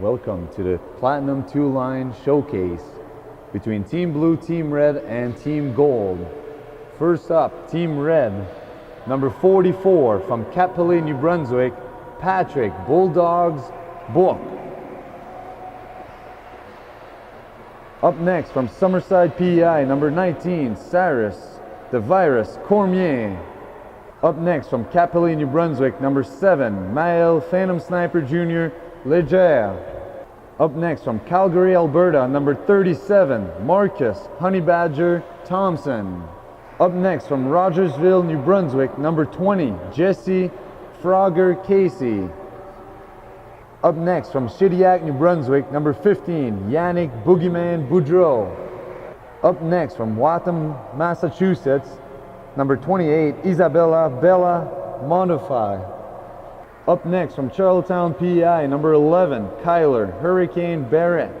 Welcome to the Platinum Two-Line Showcase between Team Blue, Team Red, and Team Gold. First up, Team Red, number 44 from Cap Pelé, New Brunswick, Patrick Bulldogs Book. Up next from Summerside, PEI, number 19, Cyrus the Virus Cormier. Up next from Cap Pelé, New Brunswick, number 7, Maël Phantom Sniper Jr. Leger. Up next from Calgary, Alberta, number 37, Marcus Honey Badger Thompson. Up next from Rogersville, New Brunswick, number 20, Jesse Frogger Casey. Up next from Shediac, New Brunswick, number 15, Yannick Boogeyman Boudreau. Up next from Waltham, Massachusetts, number 28, Isabella Bella Mondify. Up next from Charlottetown, PEI, number 11, Kyler Hurricane Barrett.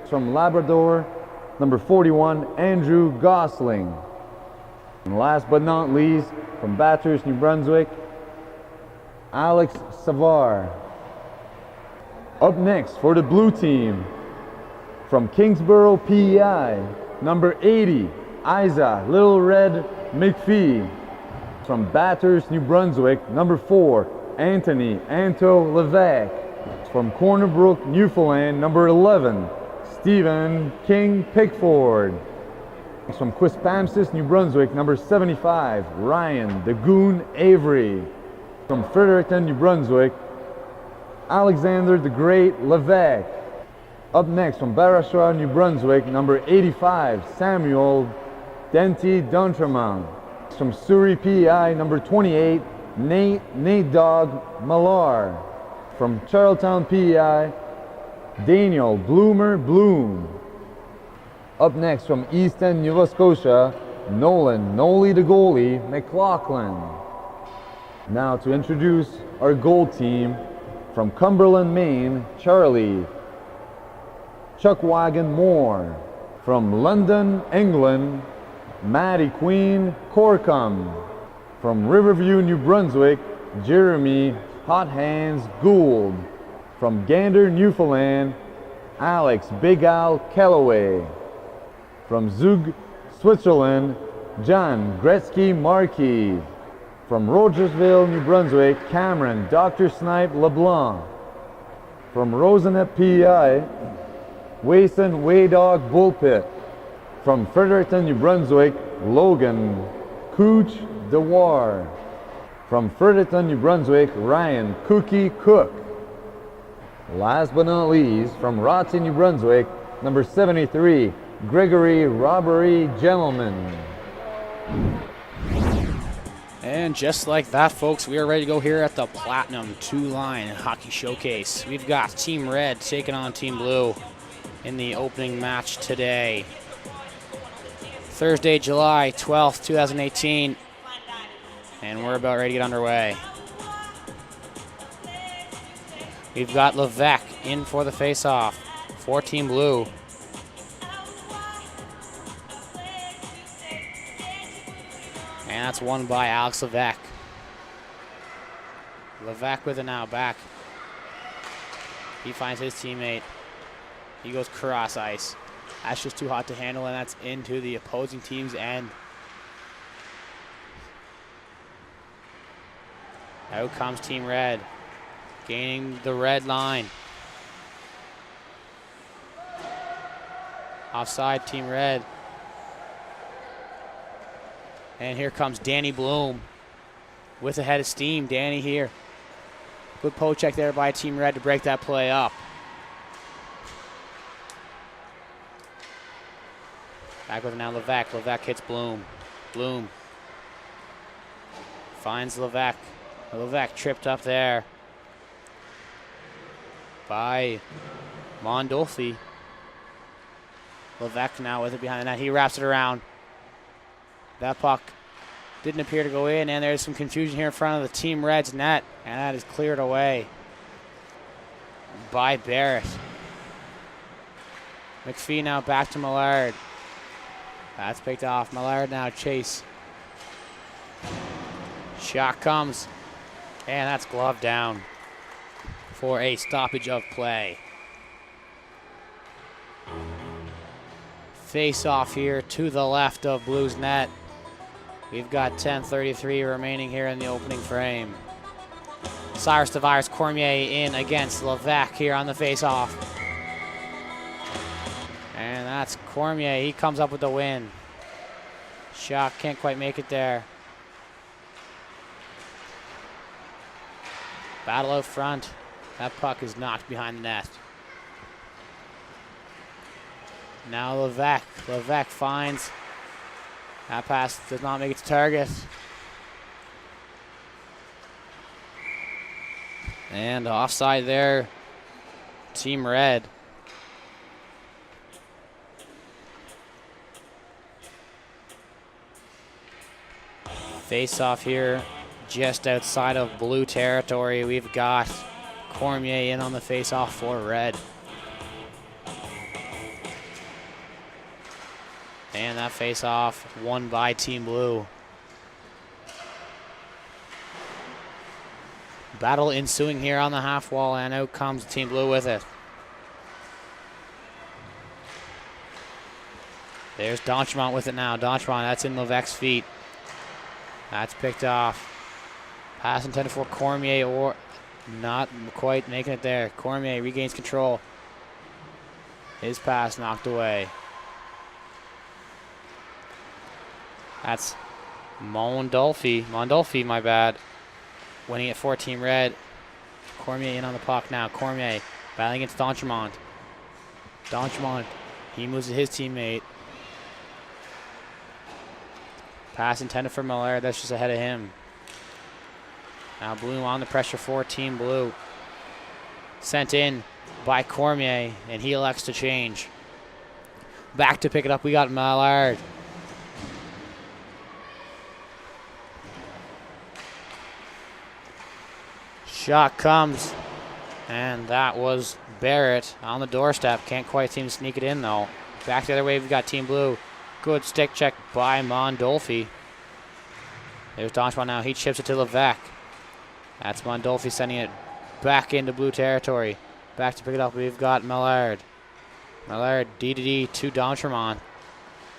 From Labrador, number 41, Andrew Gosling. And last but not least, from Bathurst, New Brunswick, Alex Savar. Up next for the blue team, from Kingsborough, PEI, number 80, Isa Little Red McPhee. From Bathurst, New Brunswick, number 4, Anthony Anto Levesque. From Corner Brook, Newfoundland, number 11, Stephen King Pickford. From Quispamsis, New Brunswick, number 75, Ryan the Goon Avery. From Fredericton, New Brunswick, Alexander the Great Levesque. Up next from Barashua, New Brunswick, number 85, Samuel Denty Dontramont. From Surrey, PEI, number 28, Nate Dog Millar. From Charlottetown, PEI, Daniel Bloomer Bloom. Up next from East End, Nova Scotia, Nolan Noli the Goalie McLaughlin. Now to introduce our gold team, from Cumberland, Maine, Charlie Chuckwagon Moore. From London, England, Maddie Queen Corcom. From Riverview, New Brunswick, Jeremy Hot Hands Gould. From Gander, Newfoundland, Alex Big Al Calloway. From Zug, Switzerland, John Gretzky Marquis. From Rogersville, New Brunswick, Cameron Dr. Snipe LeBlanc. From Roseneck, PEI, Wason Waydog Bullpit. From Fredericton, New Brunswick, Logan Cooch DeWar. From Fredericton, New Brunswick, Ryan Cookie Cook. Last but not least, from Rothsay, New Brunswick, number 73, Gregory Robbery Gentleman. And just like that, folks, we are ready to go here at the Platinum Two-Line Hockey Showcase. We've got Team Red taking on Team Blue in the opening match today. Thursday, July 12th, 2018. And we're about ready to get underway. We've got Levesque in for the face-off for Team Blue. And that's won by Alex Levesque. Levesque with it now, back. He finds his teammate. He goes cross ice. That's just too hot to handle, and that's into the opposing team's end. Out comes Team Red, gaining the red line. Offside, Team Red. And here comes Danny Bloom with a head of steam. Danny here. Good poke check there by Team Red to break that play up. Back with it now, Levesque. Levesque hits Bloom. Bloom finds Levesque. Levesque tripped up there by Mondolfi. Levesque now with it behind the net. He wraps it around. That puck didn't appear to go in, and there's some confusion here in front of the Team Red's net, and that is cleared away by Barrett. McPhee now back to Millard. That's picked off. Millard now chase. Shot comes, and that's gloved down for a stoppage of play. face off here to the left of Blue's net. We've got 10:33 remaining here in the opening frame. Cyrus DeVires Cormier in against Levesque here on the face-off. And that's Cormier. He comes up with the win. Shot can't quite make it there. Battle out front. That puck is knocked behind the net. Now Levesque. Levesque finds. That pass does not make it to target. And offside there, Team Red. Face off here just outside of Blue territory. We've got Cormier in on the face off for Red. And that face off won by Team Blue. Battle ensuing here on the half wall, and out comes Team Blue with it. There's D'Entremont with it now. D'Entremont, that's in Levesque's feet. That's picked off. Pass intended for Cormier, or not quite making it there. Cormier regains control. His pass knocked away. That's Mondolfi, my bad. Winning it for Team Red. Cormier in on the puck now. Cormier battling against D'Entremont. D'Entremont, he moves to his teammate. Pass intended for Miller, that's just ahead of him. Now Bloom on the pressure for Team Blue. Sent in by Cormier, and he elects to change. Back to pick it up, we got Mallard. Shot comes, and that was Barrett on the doorstep. Can't quite seem to sneak it in, though. Back the other way, we've got Team Blue. Good stick check by Mondolfi. There's D'Entremont now. He chips it to Levesque. That's Mondolfi sending it back into Blue territory. Back to pick it up, we've got Mallard. Mallard, D to D'Entremont.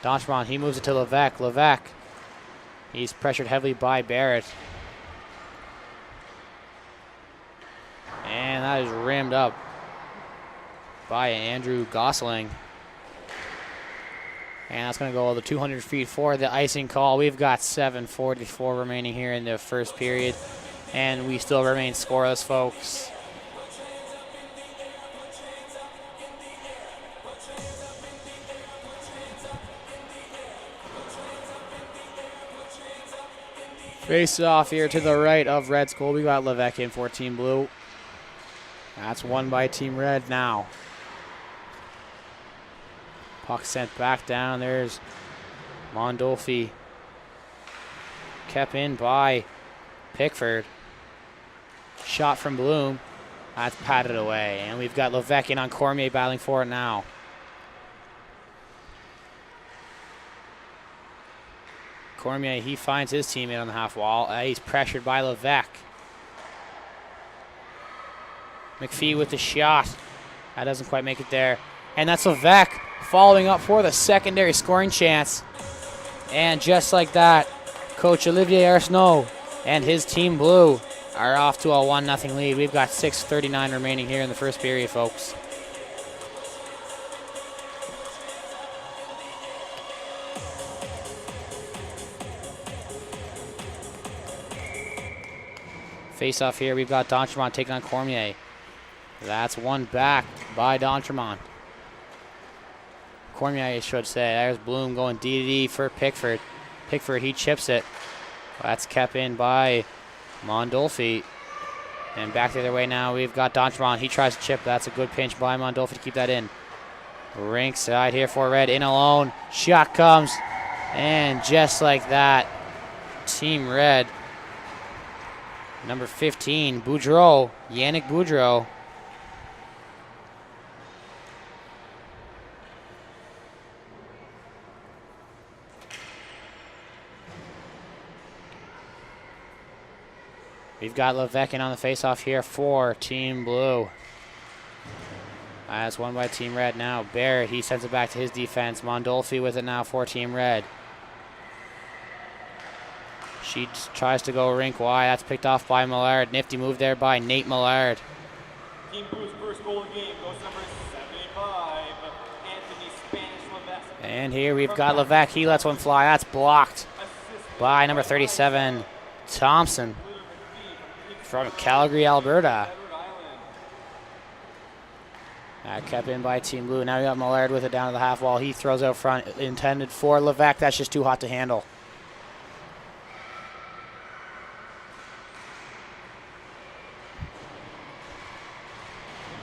D'Entremont, he moves it to Levesque. Levesque, he's pressured heavily by Barrett. And that is rammed up by Andrew Gosling. And that's going to go the 200 feet for the icing call. We've got 7:44 remaining here in the first period. And we still remain scoreless, folks. Face off here to the right of Red's goal. We got Levesque in for Team Blue. That's won by Team Red now. Puck sent back down. There's Mondolfi. Kept in by Pickford. Shot from Bloom. That's patted away. And we've got Levesque in on Cormier battling for it now. Cormier, he finds his teammate on the half wall. He's pressured by Levesque. McPhee with the shot. That doesn't quite make it there. And that's Levesque following up for the secondary scoring chance. And just like that, Coach Olivier Arsenault and his Team Blue are off to a 1-0 lead. We've got 6:39 remaining here in the first period, folks. Face off here, we've got D'Entremont taking on Cormier. That's one back by D'Entremont. Cormier, I should say. There's Bloom going D for Pickford. Pickford, he chips it. That's kept in by Mondolfi. And back the other way now, we've got D'Entremont. He tries to chip. That's a good pinch by Mondolfi to keep that in. Rink side here for Red, in alone. Shot comes. And just like that, Team Red, number 15, Boudreau, Yannick Boudreau. We've got Levesque in on the faceoff here for Team Blue. That's won by Team Red now. Barrett, he sends it back to his defense. Mondolfi with it now for Team Red. She tries to go rink wide. That's picked off by Millard. Nifty move there by Nate Millard. Team Blue's first goal of the game goes number 75, Anthony Spanish-Levesque. And here we've got Levesque. He lets one fly. That's blocked by number 37, Thompson from Calgary, Alberta. Kept in by Team Blue. Now we got Millard with it down to the half wall. He throws out front, intended for Levesque. That's just too hot to handle.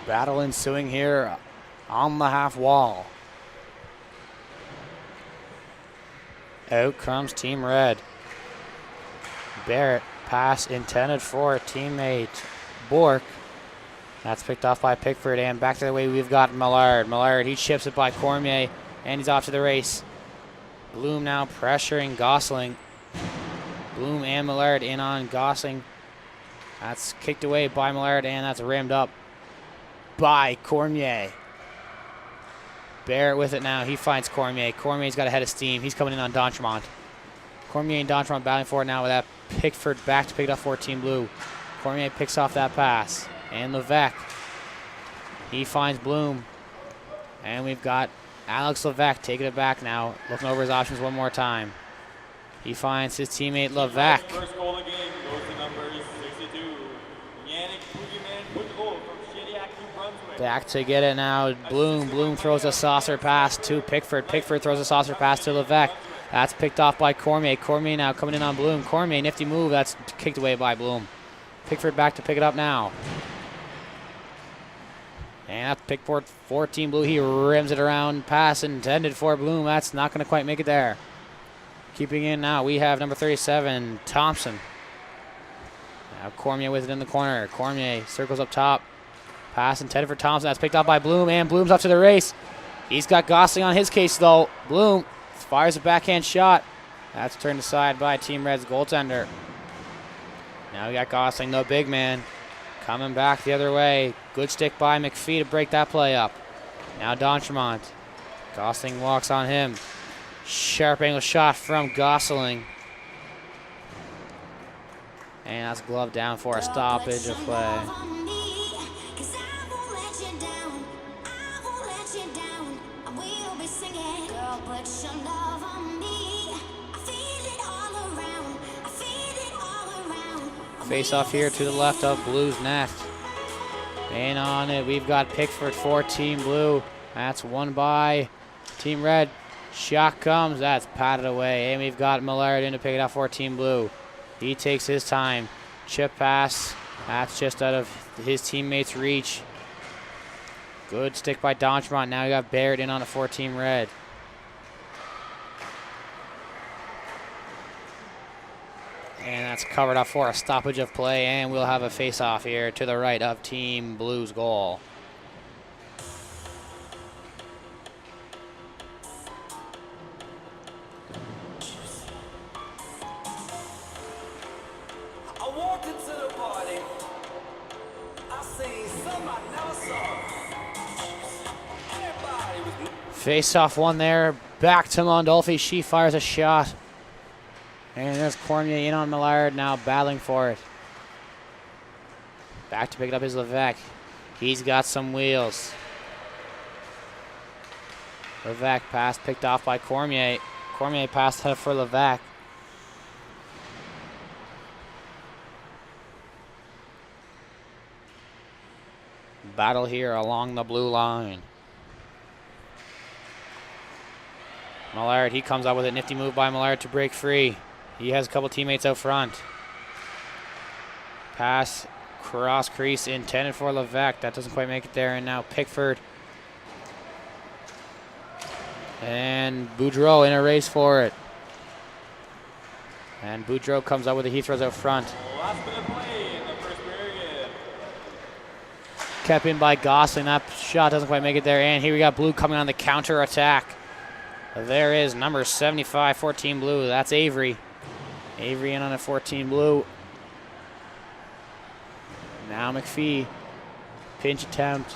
Battle ensuing here on the half wall. Out comes Team Red. Barrett, pass intended for teammate Bork. That's picked off by Pickford, and back to the way we've got Millard. Millard, he chips it by Cormier, and he's off to the race. Bloom now pressuring Gosling. Bloom and Millard in on Gosling. That's kicked away by Millard, and that's rimmed up by Cormier. Barrett with it now. He finds Cormier. Cormier's got a head of steam. He's coming in on D'Entremont. Cormier and D'Entremont battling for it now with that Pickford back to pick it up for Team Blue. Cormier picks off that pass. And Levesque. He finds Bloom. And we've got Alex Levesque taking it back now. Looking over his options one more time. He finds his teammate Levesque. First goal of the game goes to number 62, Yannick Bougman-Boudreau from Shediac, New Brunswick. Back to get it now. Bloom. Bloom throws a saucer pass to Pickford. Pickford throws a saucer pass to Levesque. That's picked off by Cormier. Cormier now coming in on Bloom. Cormier, nifty move. That's kicked away by Bloom. Pickford back to pick it up now. And that's Pickford for Team Blue. He rims it around. Pass intended for Bloom. That's not going to quite make it there. Keeping in now, we have number 37, Thompson. Now Cormier with it in the corner. Cormier circles up top. Pass intended for Thompson. That's picked up by Bloom, and Bloom's up to the race. He's got Gosling on his case, though. Bloom fires a backhand shot. That's turned aside by Team Red's goaltender. Now we got Gosling, the big man, coming back the other way. Good stick by McPhee to break that play up. Now D'Entremont. Gosling walks on him. Sharp angle shot from Gosling. And that's gloved down for a stoppage of play. Face off here to the left of Blue's net. And on it, we've got Pickford for Team Blue. That's won by Team Red. Shot comes, that's patted away. And we've got Millard in to pick it up for Team Blue. He takes his time. Chip pass, that's just out of his teammate's reach. Good stick by D'Entremont. Now you got Barrett in on it for Team Red. And that's covered up for a stoppage of play, and we'll have a face-off here to the right of Team Blue's goal. I walked into the party. I seen somebody never saw. Everybody was. Face-off one there. Back to Mondolfi. She fires a shot. And there's Cormier in on Millard, now battling for it. Back to pick it up is Levesque. He's got some wheels. Levesque pass picked off by Cormier. Cormier passed head for Levesque. Battle here along the blue line. Millard, he comes out with a nifty move by Millard to break free. He has a couple teammates out front. Pass, cross crease intended for Levesque. That doesn't quite make it there. And now Pickford and Boudreau in a race for it. And Boudreau comes out with it. He throws out front. Last minute play in the first period. Kept in by Gosling. That shot doesn't quite make it there. And here we got Blue coming on the counter attack. There is number 75, 14 Blue. That's Avery. Avery in on a 14 Blue. Now McPhee. Pinch attempt.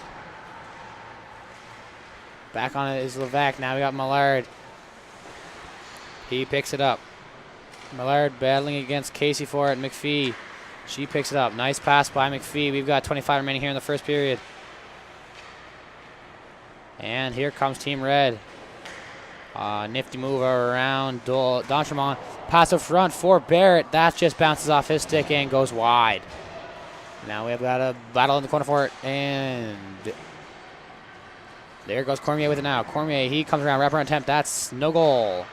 Back on it is Levesque. Now we got Millard. He picks it up. Millard battling against Casey for it. McPhee. She picks it up. Nice pass by McPhee. We've got 25 remaining here in the first period. And here comes Team Red. Nifty move around D'Entremont. Pass up front for Barrett. That just bounces off his stick and goes wide. Now we have got a battle in the corner for it. And there goes Cormier with it now. Cormier, he comes around, wraparound attempt. That's no goal.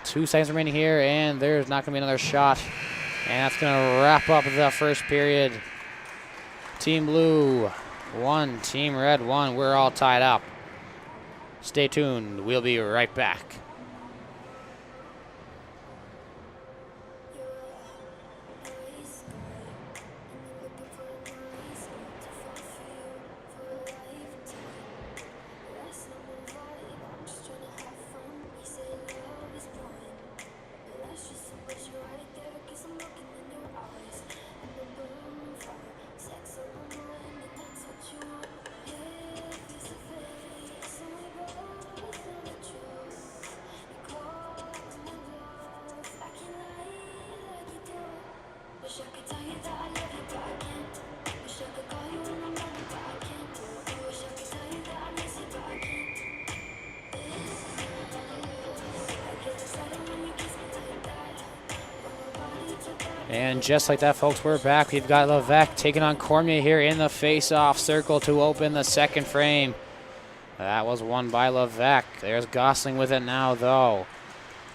2 seconds remaining here, and there's not going to be another shot. And that's going to wrap up the first period. Team Blue 1, Team Red 1. We're all tied up. Stay tuned. We'll be right back. And just like that, folks, we're back. We've got Levesque taking on Cormier here in the face-off circle to open the second frame. That was won by Levesque. There's Gosling with it now, though.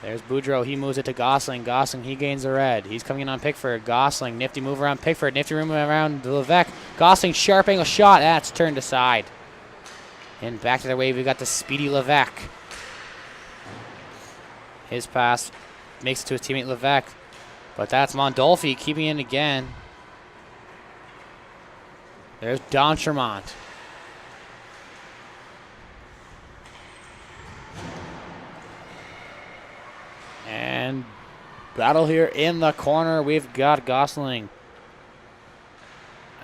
There's Boudreau. He moves it to Gosling. Gosling, he gains the red. He's coming in on Pickford. Gosling, nifty move around Pickford. Nifty move around Levesque. Gosling, sharp angle shot. That's turned aside. And back to the wave, we've got the speedy Levesque. His pass makes it to his teammate Levesque. But that's Mondolfi keeping it again. There's D'Entremont. And battle here in the corner. We've got Gosling.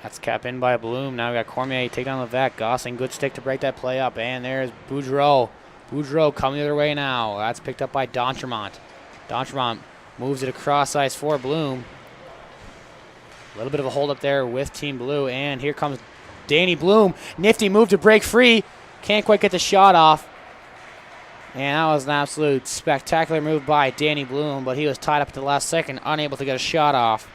That's capped in by Bloom. Now we got Cormier taking on Levesque. Gosling, good stick to break that play up. And there's Boudreau. Boudreau coming the other way now. That's picked up by D'Entremont. D'Entremont moves it across ice for Bloom. A little bit of a hold up there with Team Blue. And here comes Danny Bloom. Nifty move to break free. Can't quite get the shot off. And that was an absolute spectacular move by Danny Bloom, but he was tied up at the last second, unable to get a shot off.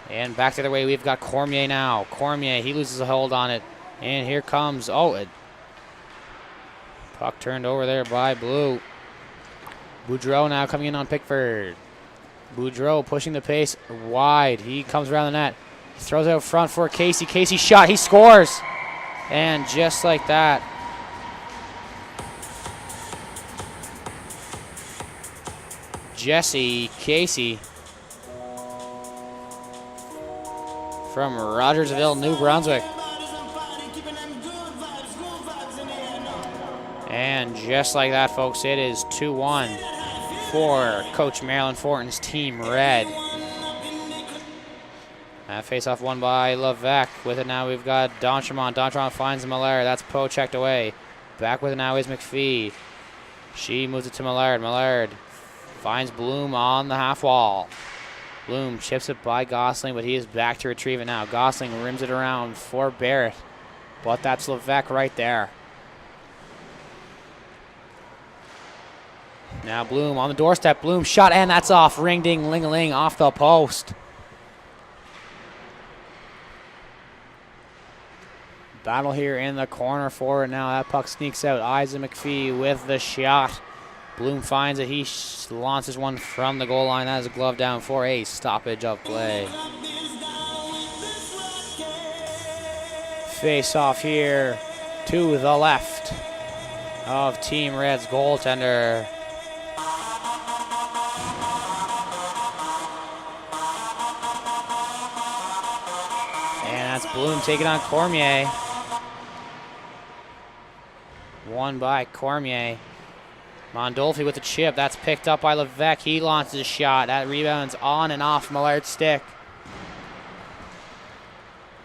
And back the other way, we've got Cormier now. Cormier, he loses a hold on it. And here comes, puck turned over there by Blue. Boudreau now coming in on Pickford. Boudreau pushing the pace wide. He comes around the net. He throws it out front for Casey. Casey shot. He scores. And just like that, Jesse Casey from Rogersville, New Brunswick. And just like that, folks, it is 2-1 for Coach Marilyn Fortin's Team Red. That face-off won by Levesque. With it now, we've got D'Entremont. D'Entremont finds Millard. That's Poe checked away. Back with it now is McPhee. She moves it to Millard. Millard finds Bloom on the half wall. Bloom chips it by Gosling, but he is back to retrieve it now. Gosling rims it around for Barrett, but that's Levesque right there. Now Bloom on the doorstep. Bloom shot, and that's off. Ring ding ling a ling off the post. Battle here in the corner for it now. That puck sneaks out. Isaac McPhee with the shot. Bloom finds it. He launches one from the goal line. That is a glove down for a stoppage of play. Face off here to the left of Team Red's goaltender. And that's Bloom taking on Cormier. Won by Cormier. Mondolfi with the chip. That's picked up by Levesque. He launches a shot. That rebounds on and off Millard's stick.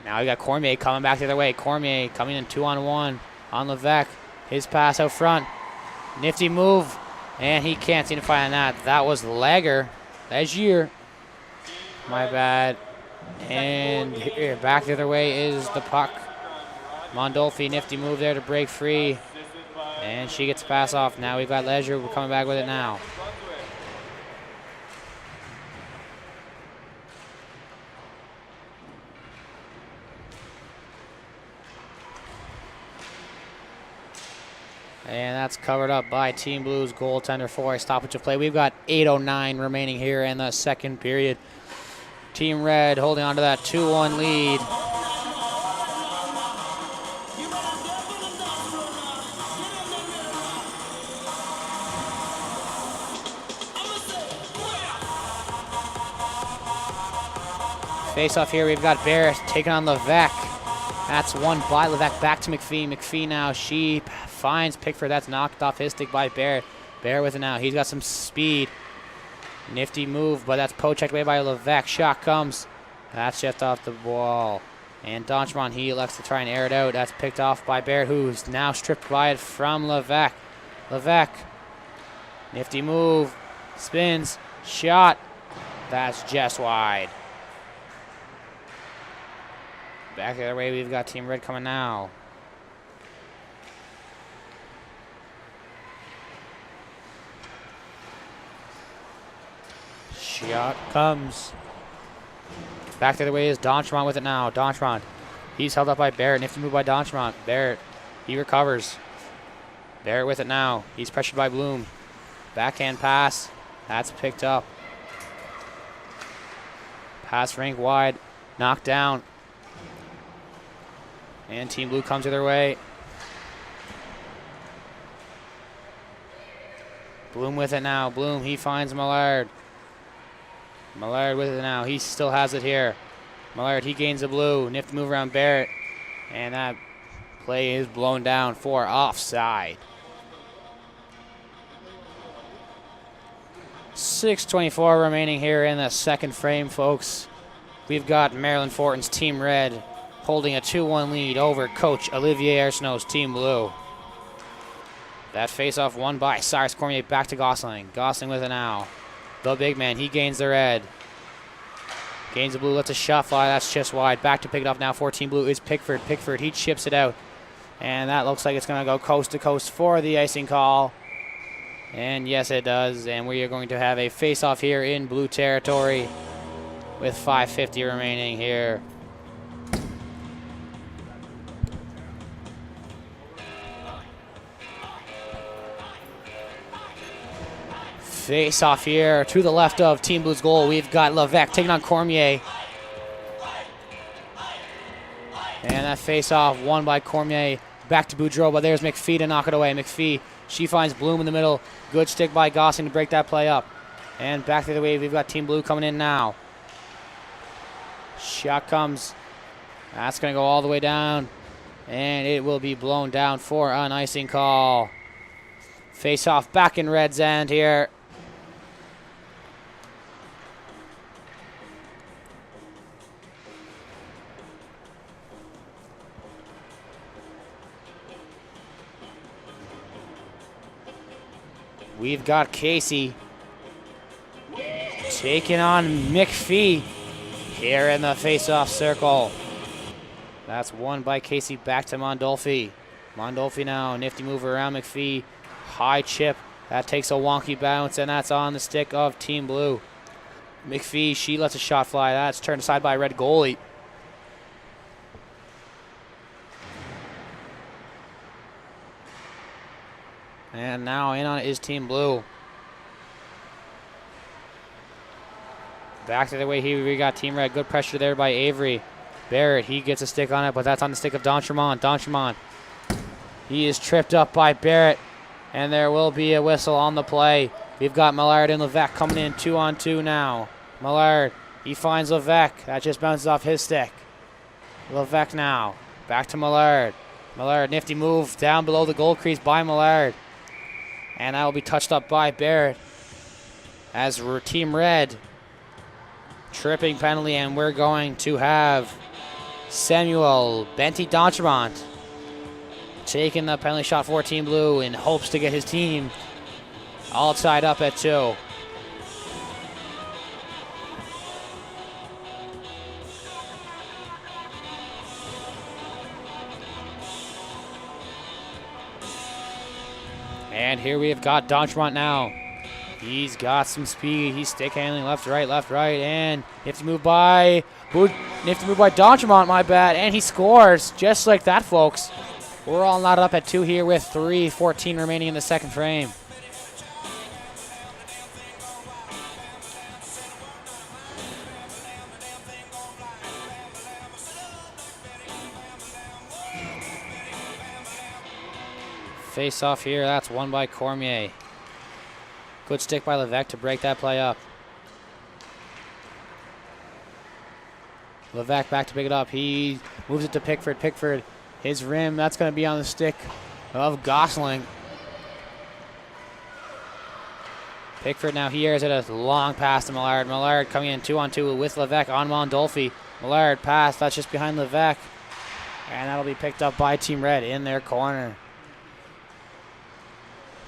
Now we got Cormier coming back the other way. Cormier coming in 2-on-1 on Levesque. His pass out front. Nifty move. And he can't seem to find that. That was Legier. My bad. And here, back the other way is the puck. Mondolfi, nifty move there to break free. And she gets the pass off. Now we've got Legier. We're coming back with it now. And that's covered up by Team Blue's goaltender for a stoppage of play. We've got 8:09 remaining here in the second period. Team Red holding on to that 2-1 lead. Face off here, we've got Barrett taking on Levesque. That's won by Levesque, back to McPhee. McPhee now, she finds Pickford. That's knocked off his stick by Barrett. Barrett with it now, he's got some speed. Nifty move, but that's poke-checked away by Levesque. Shot comes, that's just off the wall. And Donchron, he elects to try and air it out. That's picked off by Barrett, who's now stripped by it from Levesque. Levesque, nifty move, spins, shot. That's just wide. Back the other way, we've got Team Red coming now. Shot comes. Back the other way is Donchron with it now. Donchron, he's held up by Barrett. Nifty move by Donchron. Barrett, he recovers. Barrett with it now. He's pressured by Bloom. Backhand pass. That's picked up. Pass rink wide. Knocked down. And Team Blue comes their way. Bloom with it now. Bloom, he finds Millard. Millard with it now. He still has it here. Millard, he gains the blue. Nifty move around Barrett. And that play is blown down for offside. 6:24 remaining here in the second frame, folks. We've got Maryland Fortin's Team Red holding a 2-1 lead over Coach Olivier Arsenault's Team Blue. That face-off won by Cyrus Cormier, back to Gosling. Gosling with it now. The big man, he gains the red. Gains the blue, lets a shot fly, that's just wide. Back to pick it off now for Team Blue is Pickford. Pickford, he chips it out. And that looks like it's going to go coast to coast for the icing call. And yes, it does. And we are going to have a face-off here in Blue territory with 5:50 remaining here. Face off here to the left of Team Blue's goal. We've got Levesque taking on Cormier. And that face off won by Cormier. Back to Boudreau, but there's McPhee to knock it away. McPhee, she finds Bloom in the middle. Good stick by Gosling to break that play up. And back the other way, we've got Team Blue coming in now. Shot comes. That's going to go all the way down. And it will be blown down for an icing call. Face off back in Red's end here. We've got Casey taking on McPhee here in the face-off circle. That's won by Casey, back to Mondolfi. Mondolfi now, nifty move around McPhee. High chip, that takes a wonky bounce, and that's on the stick of Team Blue. McPhee, she lets a shot fly. That's turned aside by a Red goalie. And now in on it is Team Blue. Back to the way here, we got Team Red. Good pressure there by Avery. Barrett, he gets a stick on it, but that's on the stick of Dontremont. Dontremont, he is tripped up by Barrett, and there will be a whistle on the play. We've got Millard and Levesque coming in 2-on-2 now. Millard, he finds Levesque. That just bounces off his stick. Levesque now, back to Millard. Millard, nifty move down below the goal crease by Millard. And that will be touched up by Barrett. As Team Red, tripping penalty, and we're going to have Samuel Benty Dontremont taking the penalty shot for Team Blue in hopes to get his team all tied up at 2. And here we have got Dontremont now. He's got some speed. He's stick handling left, right, and nifty move by Dontremont, my bad, and he scores just like that, folks. We're all knotted up at 2 here with 3:14 remaining in the second frame. Face off here, that's won by Cormier. Good stick by Levesque to break that play up. Levesque back to pick it up. He moves it to Pickford. Pickford, his rim, that's going to be on the stick of Gosling. Pickford now here is at a long pass to Millard. Millard coming in 2-on-2 with Levesque on Mondolfi. Millard pass, that's just behind Levesque. And that'll be picked up by Team Red in their corner.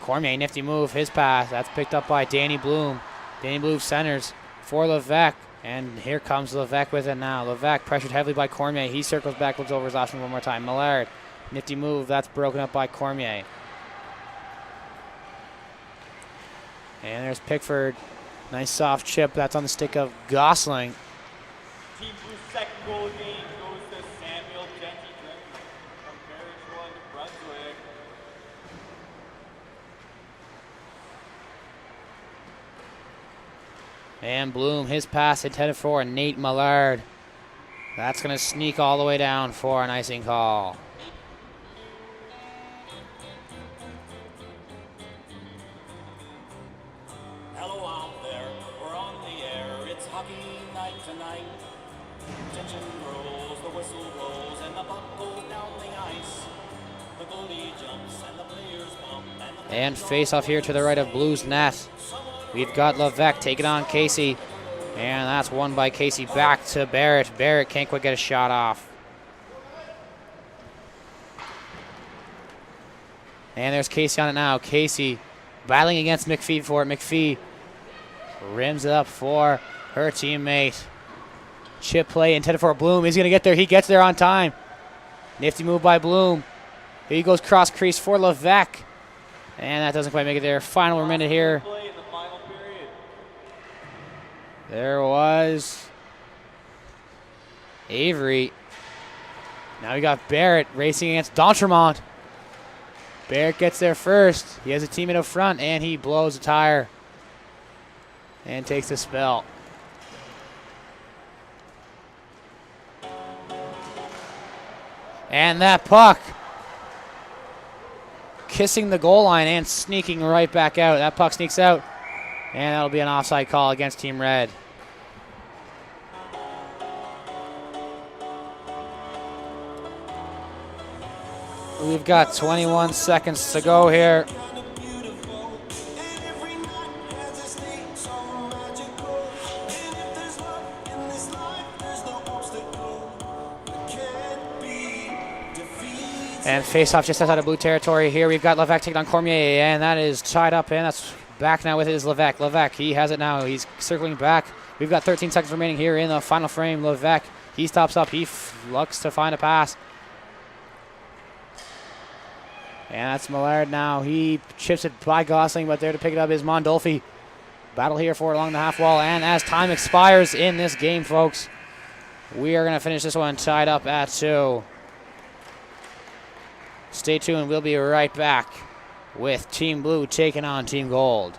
Cormier, nifty move, his pass. That's picked up by Danny Bloom. Danny Bloom centers for Levesque. And here comes Levesque with it now. Levesque pressured heavily by Cormier. He circles back, looks over his option one more time. Millard, nifty move. That's broken up by Cormier. And there's Pickford. Nice soft chip. That's on the stick of Gosling. Team Blue's second goal of the game goes to Samuel Genty from Perishwood, Brunswick. And Bloom, his pass intended for Nate Millard. That's going to sneak all the way down for an icing call. Hello out there, we're on the air. It's hockey night tonight. Tension grows, the whistle blows, and the puck goes down the ice. The goalie jumps and the players bump. And face off here to the right of Blue's net. We've got Levesque taking on Casey. And that's won by Casey back to Barrett. Barrett can't quite get a shot off. And there's Casey on it now. Casey battling against McPhee for it. McPhee rims it up for her teammate. Chip play intended for Bloom. He's going to get there. He gets there on time. Nifty move by Bloom. Here he goes cross crease for Levesque. And that doesn't quite make it there. Final minute here. Play in the final period. There was Avery. Now we got Barrett racing against Dontremont. Barrett gets there first. He has a teammate up front, and he blows a tire and takes the spell. And that puck kissing the goal line and sneaking right back out. That puck sneaks out, and that'll be an offside call against Team Red. We've got 21 seconds to go here. And face-off just outside of blue territory here. We've got Levesque taking on Cormier, and that is tied up, and that's back now with his Levesque. Levesque, he has it now. He's circling back. We've got 13 seconds remaining here in the final frame. Levesque, he stops up. He looks to find a pass. And that's Millard now. He chips it by Gosling, but there to pick it up is Mondolfi. Battle here for it along the half wall, and as time expires in this game, folks, we are going to finish this one tied up at 2. Stay tuned. We'll be right back with Team Blue taking on Team Gold.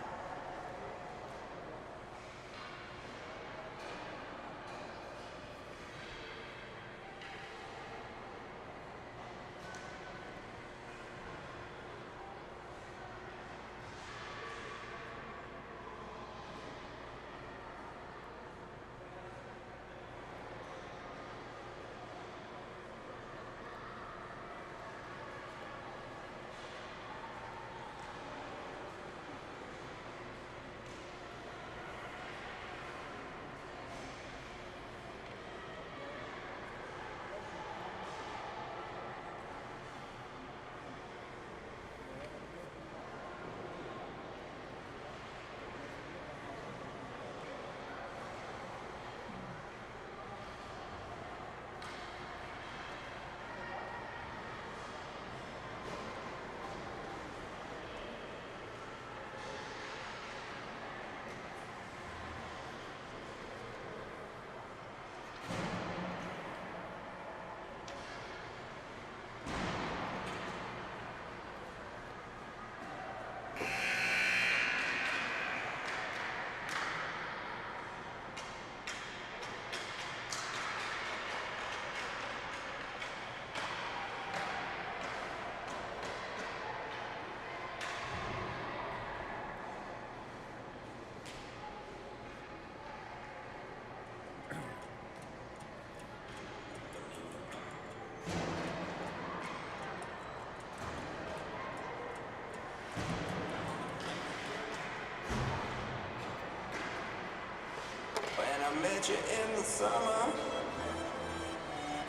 When I met you in the summer,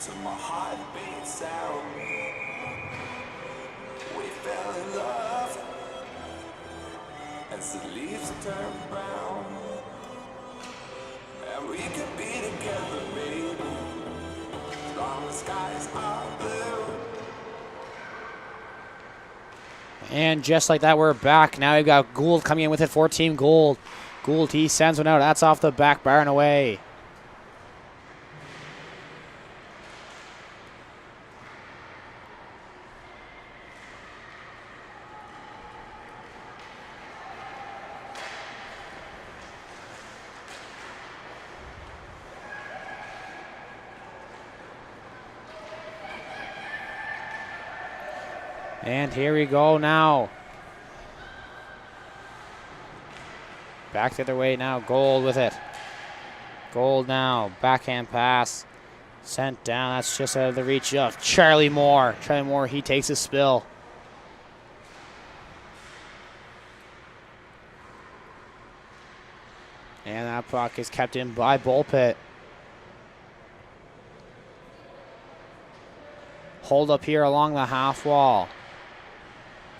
to my heartbeat sound, we fell in love as the leaves turn brown, and we could be together, baby, as long as skies are blue. And just like that, we're back. Now we've got Gould coming in with it for Team Gold. Gould, he sends one out. That's off the back bar and away. And here we go now. Back the other way now. Gould with it. Gould now. Backhand pass. Sent down. That's just out of the reach of Charlie Moore. Charlie Moore, he takes a spill. And that puck is kept in by Bullpit. Hold up here along the half wall.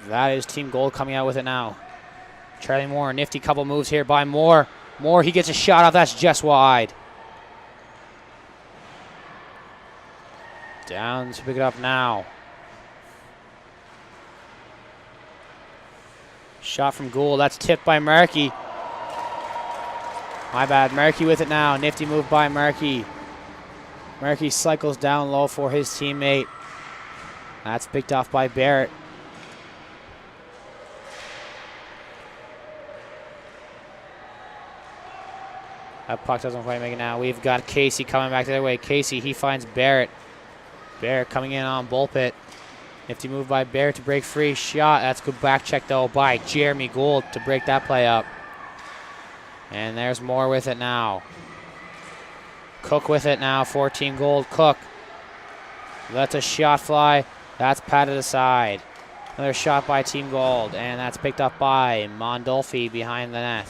That is Team Gold coming out with it now. Charlie Moore, nifty couple moves here by Moore. Moore, he gets a shot off. That's just wide. Down to pick it up now. Shot from Gould. That's tipped by Markey. My bad. Markey with it now. Nifty move by Markey. Markey cycles down low for his teammate. That's picked off by Barrett. That puck doesn't quite make it now. We've got Casey coming back the other way. Casey, he finds Barrett. Barrett coming in on Bullpit. Nifty move by Barrett to break free. Shot. That's good back check, though, by Jeremy Gould to break that play up. And there's Moore with it now. Cook with it now for Team Gold. Cook lets a shot fly. That's patted aside. Another shot by Team Gold, and that's picked up by Mondolfi behind the net.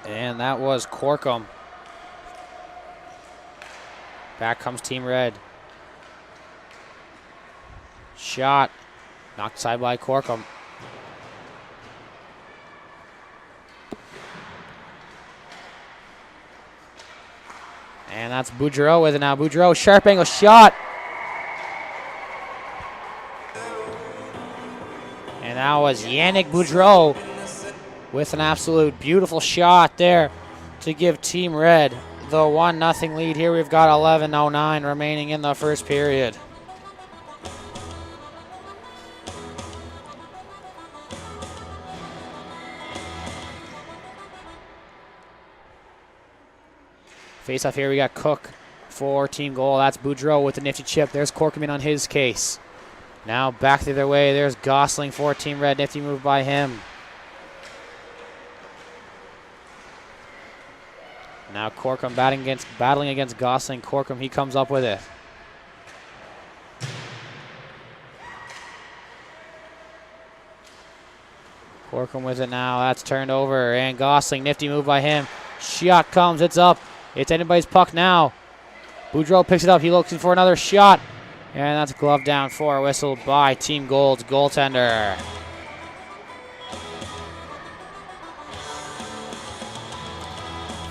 And that was Corkum. Back comes Team Red. Shot. Knocked aside by Corkum. And that's Boudreau with it now. Boudreau, sharp angle shot. And that was Yannick Boudreau with an absolute beautiful shot there to give Team Red the 1-0 lead. Here we've got 11:09 remaining in the first period. Face off here, we got Cook for Team Gold. That's Boudreau with the nifty chip. There's Corkerman on his case. Now back the other way. There's Gosling for Team Red. Nifty move by him. Now Corkum battling against Gosling. Corkum, he comes up with it. Corkum with it now. That's turned over. And Gosling, nifty move by him. Shot comes. It's up. It's anybody's puck now. Boudreau picks it up. He looks for another shot. And that's glove down for a whistle by Team Gold's goaltender.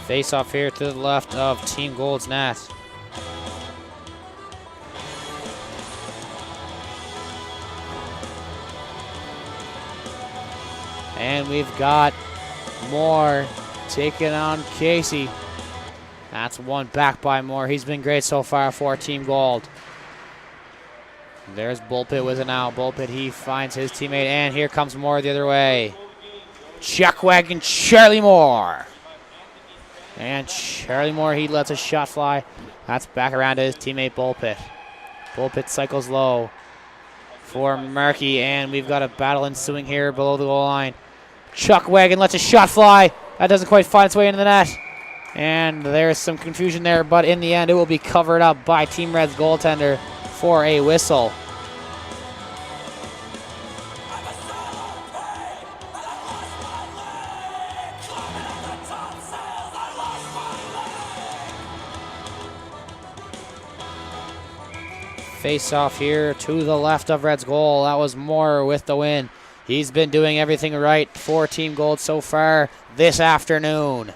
Face off here to the left of Team Gold's net. And we've got Moore taking on Casey. That's one back by Moore. He's been great so far for Team Gold. There's Bullpit with it now. Bullpit, he finds his teammate, and here comes Moore the other way. Chuck wagon, Charlie Moore. And Charlie Moore, he lets a shot fly. That's back around to his teammate Bullpit. Bullpit cycles low for Markey, and we've got a battle ensuing here below the goal line. Chuck wagon lets a shot fly. That doesn't quite find its way into the net. And there's some confusion there, but in the end, it will be covered up by Team Red's goaltender for a whistle. Face off here to the left of Red's goal. That was Moore with the win. He's been doing everything right for Team Gold so far this afternoon.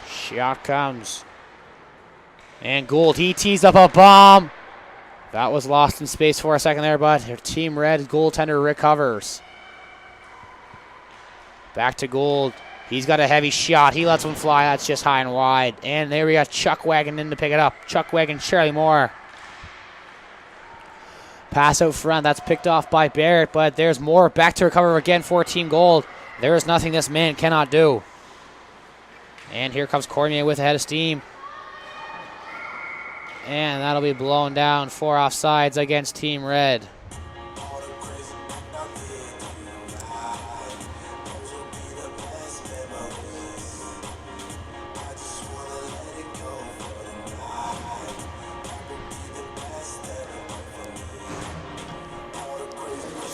Shot comes. And Gould, he tees up a bomb. That was lost in space for a second there, but Team Red goaltender recovers. Back to Gould. He's got a heavy shot. He lets one fly. That's just high and wide. And there we got Chuckwagon in to pick it up. Chuckwagon, Charlie Moore. Pass out front. That's picked off by Barrett, but there's Moore back to recover again for Team Gold. There is nothing this man cannot do. And here comes Cormier with a head of steam. And that'll be blown down for offsides against Team Red.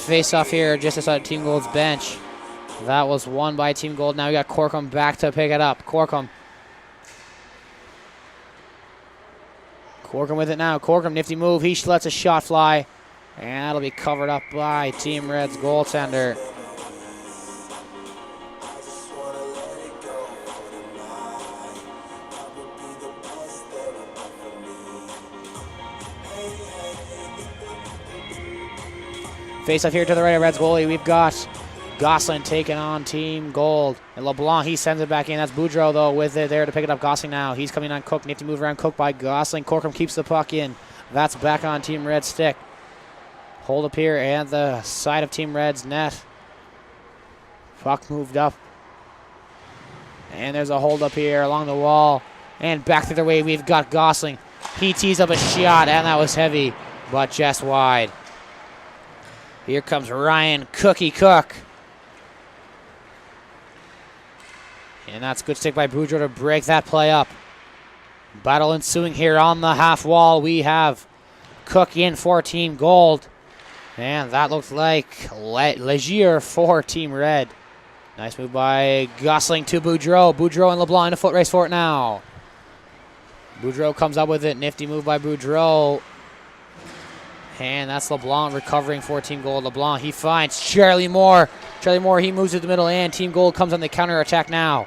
Face off here just outside Team Gold's bench. That was won by Team Gold. Now we got Corkum back to pick it up. Corkum with it now. Corkum, nifty move. He lets a shot fly. And that'll be covered up by Team Red's goaltender. Face off here to the right of Red's goalie. We've got Gosselin taking on Team Gold. And LeBlanc, he sends it back in. That's Boudreau, though, with it there to pick it up. Gosling now. He's coming on Cook. Nifty move around Cook by Gosling. Corkum keeps the puck in. That's back on Team Red's stick. Hold up here and the side of Team Red's net. Puck moved up. And there's a hold up here along the wall. And back the other way, we've got Gosling. He tees up a shot, and that was heavy, but just wide. Here comes Ryan Cookie Cook. And that's a good stick by Boudreau to break that play up. Battle ensuing here on the half wall. We have Cook in for Team Gold. And that looks like Legier for Team Red. Nice move by Gosling to Boudreau. Boudreau and LeBlanc in a foot race for it now. Boudreau comes up with it. Nifty move by Boudreau. And that's LeBlanc recovering for Team Gold. LeBlanc, he finds Charlie Moore. Charlie Moore, he moves to the middle, and Team Gold comes on the counter attack now.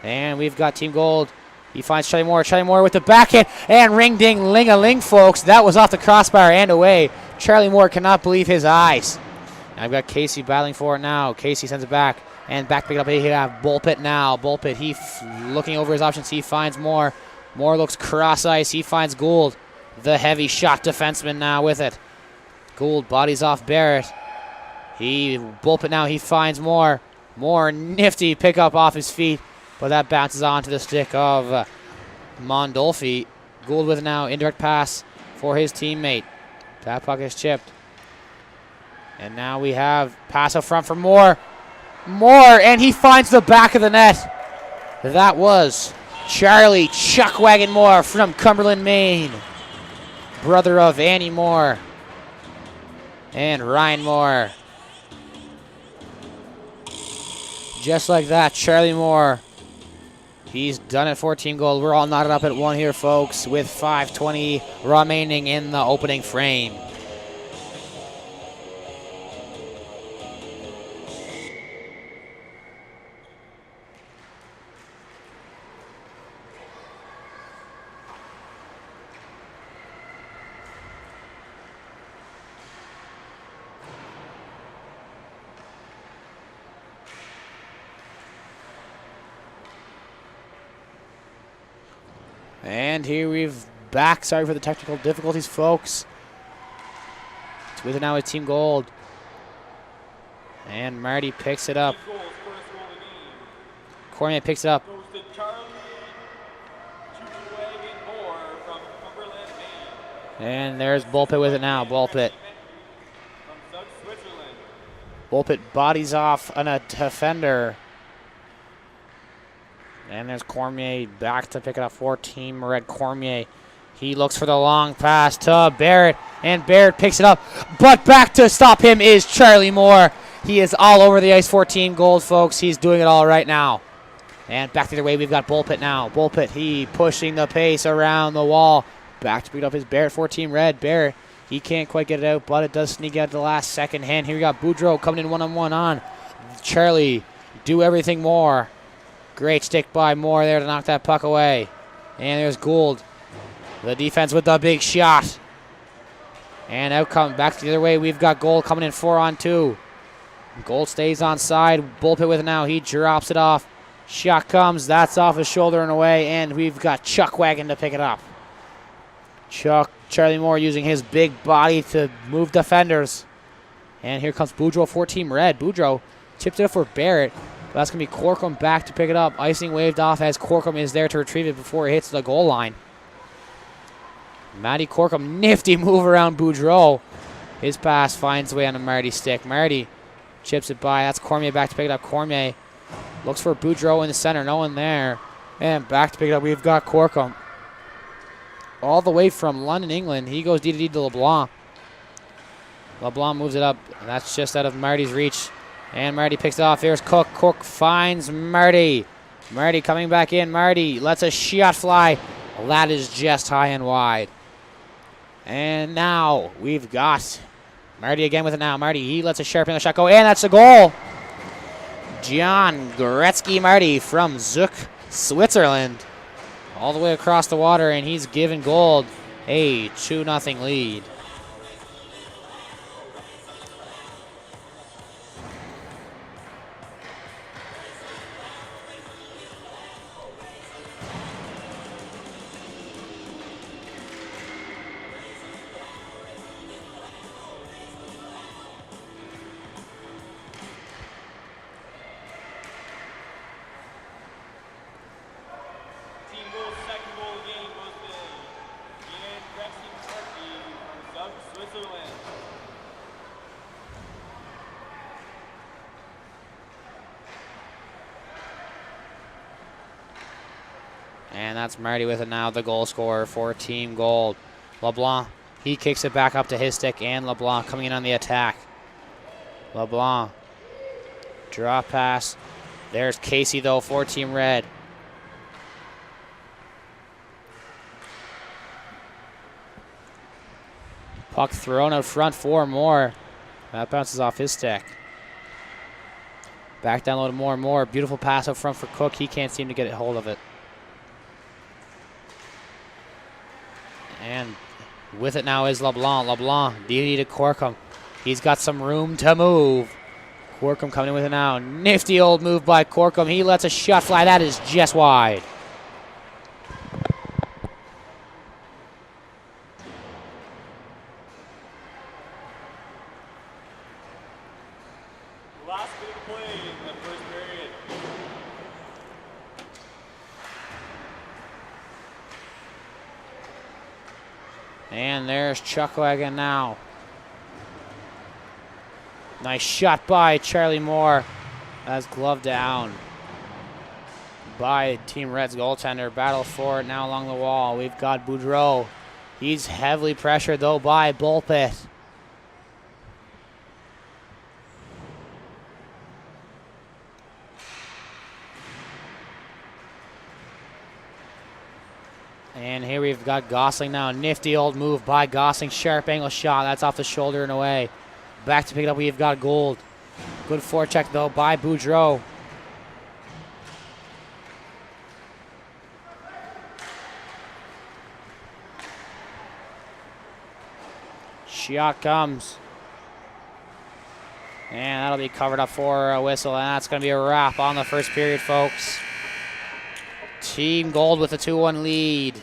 And we've got Team Gold. He finds Charlie Moore. Charlie Moore with the backhand. And ring-ding-ling-a-ling, folks. That was off the crossbar and away. Charlie Moore cannot believe his eyes. And I've got Casey battling for it now. Casey sends it back. And back pick it up. Here you have Bullpit now. Bullpit, he looking over his options. He finds Moore. Moore looks cross-ice. He finds Gould. The heavy shot defenseman now with it. Gould bodies off Barrett. Bullpit now. He finds Moore. Moore, nifty pickup off his feet. But that bounces onto the stick of Mondolfi. Gould with now indirect pass for his teammate. That puck is chipped. And now we have pass up front for Moore. Moore, and he finds the back of the net. That was Charlie Chuckwagon Moore from Cumberland, Maine. Brother of Annie Moore and Ryan Moore. Just like that, Charlie Moore. He's done it for Team Gold. We're all knotted up at one here, folks, with 5:20 remaining in the opening frame. And here we've back. Sorry for the technical difficulties, folks. It's with it now with Team Gold. And Marty picks it up. Cormier picks it up. Goes to Charlie Chuckwagon Moore from Cumberland, Maine. And there's Bullpit with it now. Bullpit. From Zug, Switzerland. Bullpit bodies off on a defender. And there's Cormier back to pick it up for Team Red. Cormier, he looks for the long pass to Barrett, and Barrett picks it up. But back to stop him is Charlie Moore. He is all over the ice for Team Gold, folks. He's doing it all right now. And back the other way, we've got Bullpit now. Bullpit, he pushing the pace around the wall. Back to pick up his Barrett for Team Red. Barrett, he can't quite get it out, but it does sneak out at the last second hand. Here we got Boudreau coming in one-on-one on Charlie. Do everything Moore. Great stick by Moore there to knock that puck away. And there's Gould. The defense with the big shot. And out come back the other way. We've got Gould coming in 4-on-2. Gould stays on side. Bullpit with it now. He drops it off. Shot comes. That's off his shoulder and away. And we've got Chuck Wagon to pick it up. Charlie Moore using his big body to move defenders. And here comes Boudreau for Team Red. Boudreau tips it up for Barrett. That's going to be Corkum back to pick it up. Icing waved off as Corkum is there to retrieve it before it hits the goal line. Matty Corkum, nifty move around Boudreau. His pass finds the way on a Marty stick. Marty chips it by. That's Cormier back to pick it up. Cormier looks for Boudreau in the center. No one there. And back to pick it up, we've got Corkum. All the way from London, England. He goes D to LeBlanc. LeBlanc moves it up. That's just out of Marty's reach. And Marty picks it off. Here's Cook. Cook finds Marty. Marty coming back in. Marty lets a shot fly. That is just high and wide. And now we've got Marty again with it now. Marty, he lets a sharp angle shot go. And that's a goal. John Gretzky Marty from Zug, Switzerland. All the way across the water, and he's given Gold a 2-0 lead. Team Gold's second goal of the game goes to Jan Grexy Murphy from Zug, Switzerland. And that's Marty with it now, the goal scorer for Team Gold. LeBlanc, he kicks it back up to his stick, and LeBlanc coming in on the attack. LeBlanc, draw pass. There's Casey, though, for Team Red. Puck thrown out front for Moore. That bounces off his stick. Back down low to Moore. Moore, beautiful pass up front for Cook. He can't seem to get a hold of it. And with it now is LeBlanc. LeBlanc, DD to Corkum. He's got some room to move. Corkum coming in with it now. Nifty old move by Corkum. He lets a shot fly. That is just wide. Last bit of play in the first period. And there's Chuckwagon now. Nice shot by Charlie Moore. That's glove down by Team Red's goaltender. Battle for it now along the wall. We've got Boudreau. He's heavily pressured, though, by Bullpit. And here we've got Gosling now. Nifty old move by Gosling. Sharp angle shot. That's off the shoulder and away. Back to pick it up, we've got Gould. Good forecheck, though, by Boudreau. Shot comes. And that'll be covered up for a whistle. And that's going to be a wrap on the first period, folks. Team Gold with a 2-1 lead.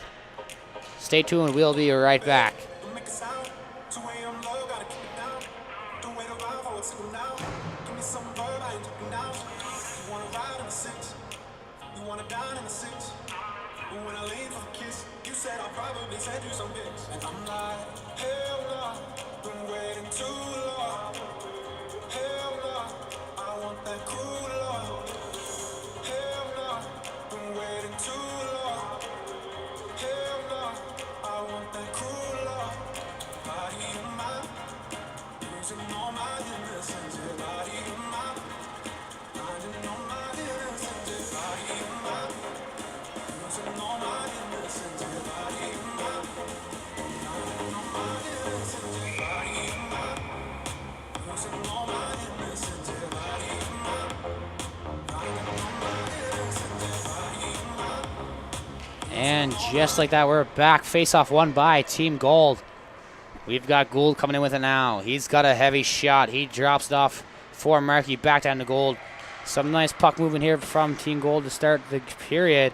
Stay tuned. We'll be right back. Don't make a sound. 2 a.m. low, gotta keep it down. Don't wait around for what's going down. Give me some bird, I ain't taking down. You wanna ride in the 6, you wanna dine in the 6. But when I leave for the kiss, you said I'll probably send you some pics. And I'm like, hell no, been waiting too long. Hell no, I want that cool love. Hell no, been waiting. And just like that, we're back. Face-off won by Team Gold. We've got Gould coming in with it now. He's got a heavy shot. He drops it off for Markey. Back down to Gould. Some nice puck movement here from Team Gold to start the period.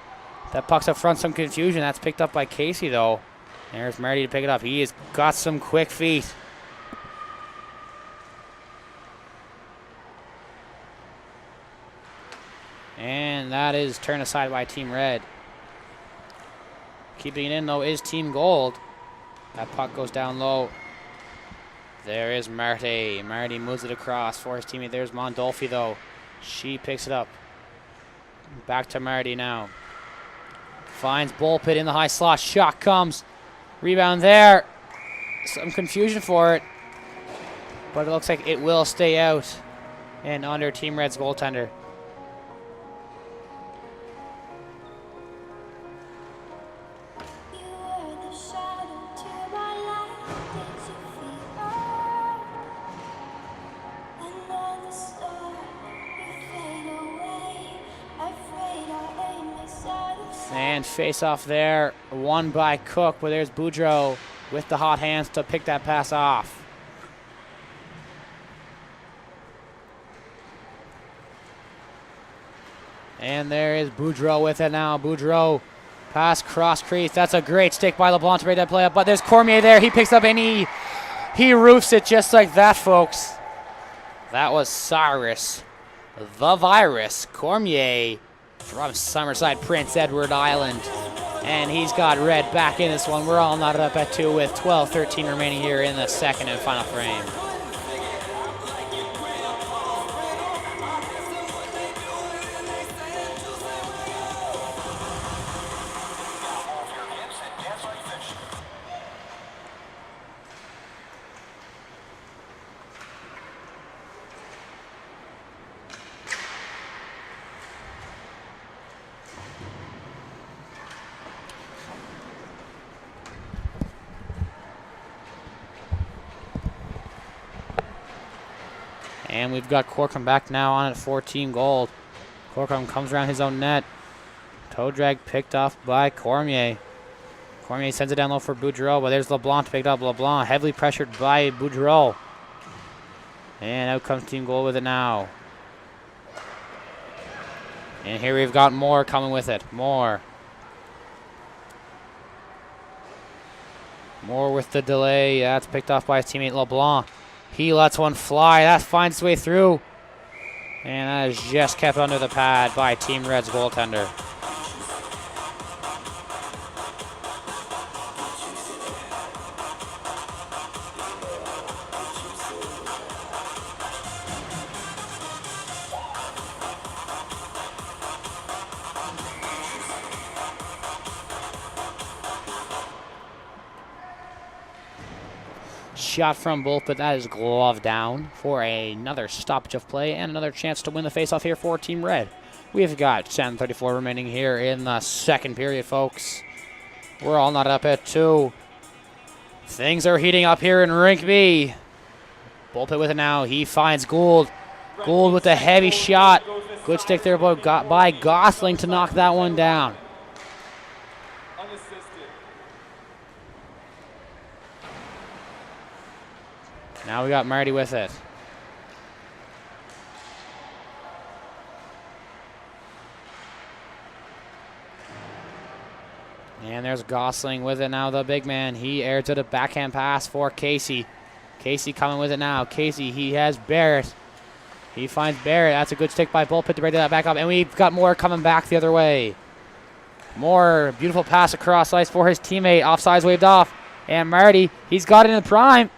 That puck's up front, some confusion. That's picked up by Casey, though. There's Marty to pick it up. He has got some quick feet. And that is turned aside by Team Red. Keeping it in, though, is Team Gold. That puck goes down low. There is Marty. Marty moves it across for his teammate. There's Mondolfi, though. She picks it up. Back to Marty now. Finds Bullpit in the high slot. Shot comes. Rebound there. Some confusion for it. But it looks like it will stay out and under Team Red's goaltender. And face off there, won by Cook, but there's Boudreau with the hot hands to pick that pass off. And there is Boudreau with it now. Boudreau, pass cross crease. That's a great stick by LeBlanc to break that play up, but there's Cormier there. He picks up and he roofs it just like that, folks. That was Cyrus, the Virus, Cormier, from Summerside, Prince Edward Island. And he's got Red back in this one. We're all knotted up at 2 with 12-13 remaining here in the second and final frame. And we've got Corcoran back now on it for Team Gold. Corcoran comes around his own net. Toe drag picked off by Cormier. Cormier sends it down low for Boudreau, but there's LeBlanc picked up. LeBlanc heavily pressured by Boudreau. And out comes Team Gold with it now. And here we've got Moore coming with it. Moore with the delay. That's picked off by his teammate LeBlanc. He lets one fly. That finds its way through. And that is just kept under the pad by Team Red's goaltender. Shot from both, but that is glove down for another stoppage of play and another chance to win the faceoff here for Team Red. We've got 10:34 remaining here in the second period, folks. We're all not up at 2. Things are heating up here in Rink B. Bullpit with it now. He finds Gould. Gould with a heavy shot. Good stick there by Gosling to knock that one down. Now we got Marty with it. And there's Gosling with it now, the big man. He airs it a backhand pass for Casey. Casey coming with it now. Casey, he has Barrett. He finds Barrett. That's a good stick by Bullpit to break that back up. And we've got Moore coming back the other way. Moore, beautiful pass across ice for his teammate. Offsides waved off. And Marty, he's got it in the prime.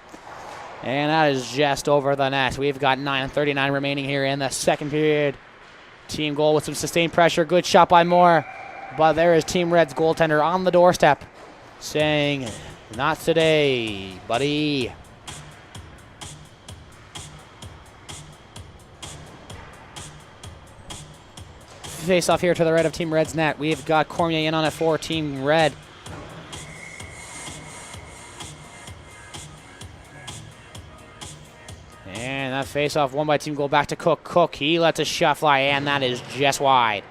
And that is just over the net. We've got 9:39 remaining here in the second period. Team Gold with some sustained pressure. Good shot by Moore. But there is Team Red's goaltender on the doorstep saying, not today, buddy. Face off here to the right of Team Red's net. We've got Cormier in on it for Team Red. And that face-off won by Team Gold back to Cook. Cook, he lets a shot fly, and that is just wide.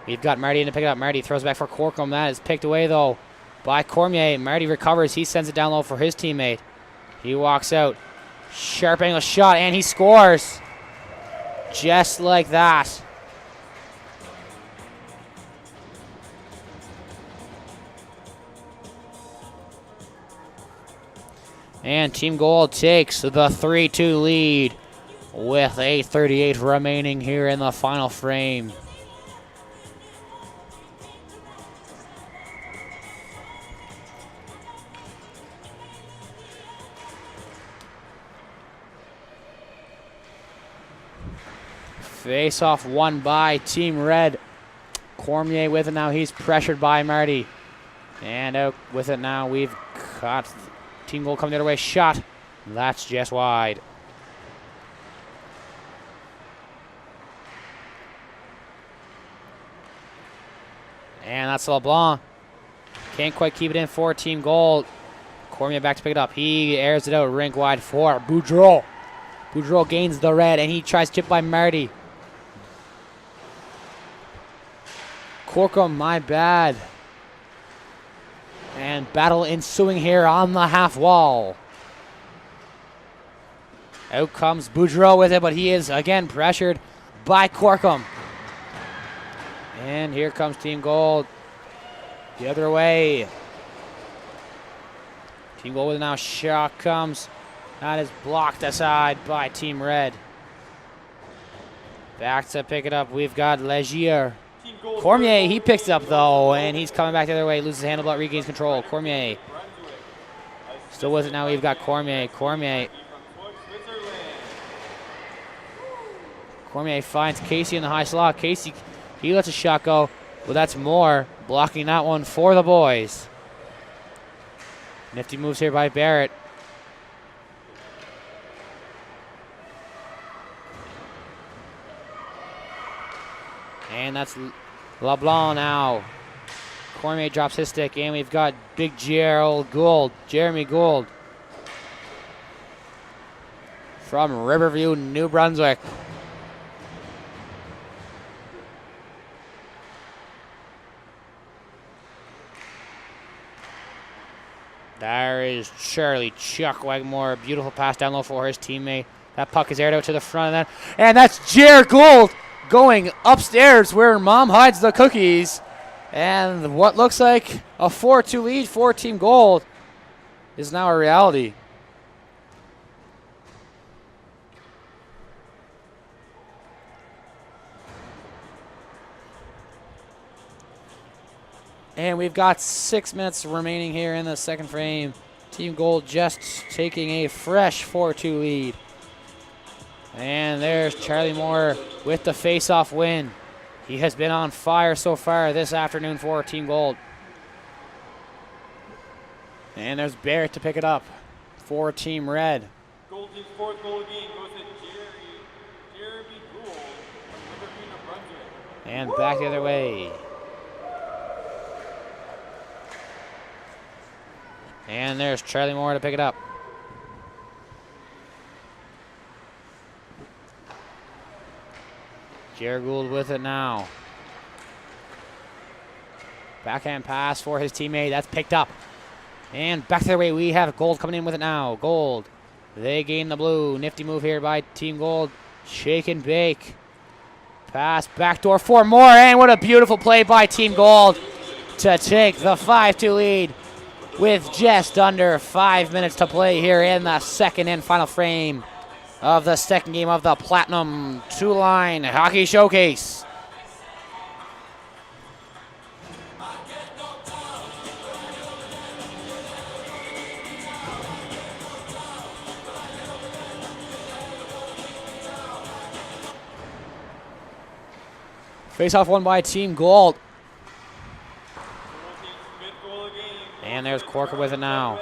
We've got Marty in to pick it up. Marty throws back for Corkum. That is picked away, though, by Cormier. Marty recovers. He sends it down low for his teammate. He walks out. Sharp angle shot, and he scores. Just like that. And Team Gold takes the 3-2 lead with 8:38 remaining here in the final frame. Face off won by Team Red. Cormier with it now. He's pressured by Marty. And out with it now. We've got Team Gold coming the other way. Shot. That's just wide. And that's LeBlanc. Can't quite keep it in for Team Gold. Cormier back to pick it up. He airs it out rink wide for Boudreau. Boudreau gains the red, and he tries to chip by Marty. Corkum, my bad. And battle ensuing here on the half wall. Out comes Boudreau with it, but he is again pressured by Corkum. And here comes Team Gold the other way. Team Gold with it now. Shot comes. That is blocked aside by Team Red. Back to pick it up. We've got Legier. Cormier, he picks it up though, and he's coming back the other way. Loses the handle, but regains control. Cormier. Still with it now. We've got Cormier. Cormier finds Casey in the high slot. Casey, he lets a shot go. Well, that's more. Blocking that one for the boys. Nifty moves here by Barrett. And that's LeBlanc now. Cormier drops his stick, and we've got Big Gerald Gould, Jeremy Gould from Riverview, New Brunswick. There is Charlie Chuck Wagmore. Beautiful pass down low for his teammate. That puck is aired out to the front of that. And that's Jer Gould going upstairs where Mom hides the cookies. And what looks like a 4-2 lead for Team Gold is now a reality. And we've got 6 minutes remaining here in the second frame. Team Gold just taking a fresh 4-2 lead. And there's Charlie Moore with the face-off win. He has been on fire so far this afternoon for Team Gold. And there's Barrett to pick it up for Team Red. Gold team's fourth goal of the game goes to Jeremy Gould from Riverview, New Brunswick. And back the other way. And there's Charlie Moore to pick it up. Jared Gould with it now. Backhand pass for his teammate. That's picked up. And back their way, we have Gold coming in with it now. Gold. They gain the blue. Nifty move here by Team Gold. Shake and bake. Pass backdoor for Moore. And what a beautiful play by Team Gold to take the 5-2 lead with just under 5 minutes to play here in the second and final frame of the second game of the Platinum Two-Line Hockey Showcase. Face-off won by Team Gold. And there's Corker with it now.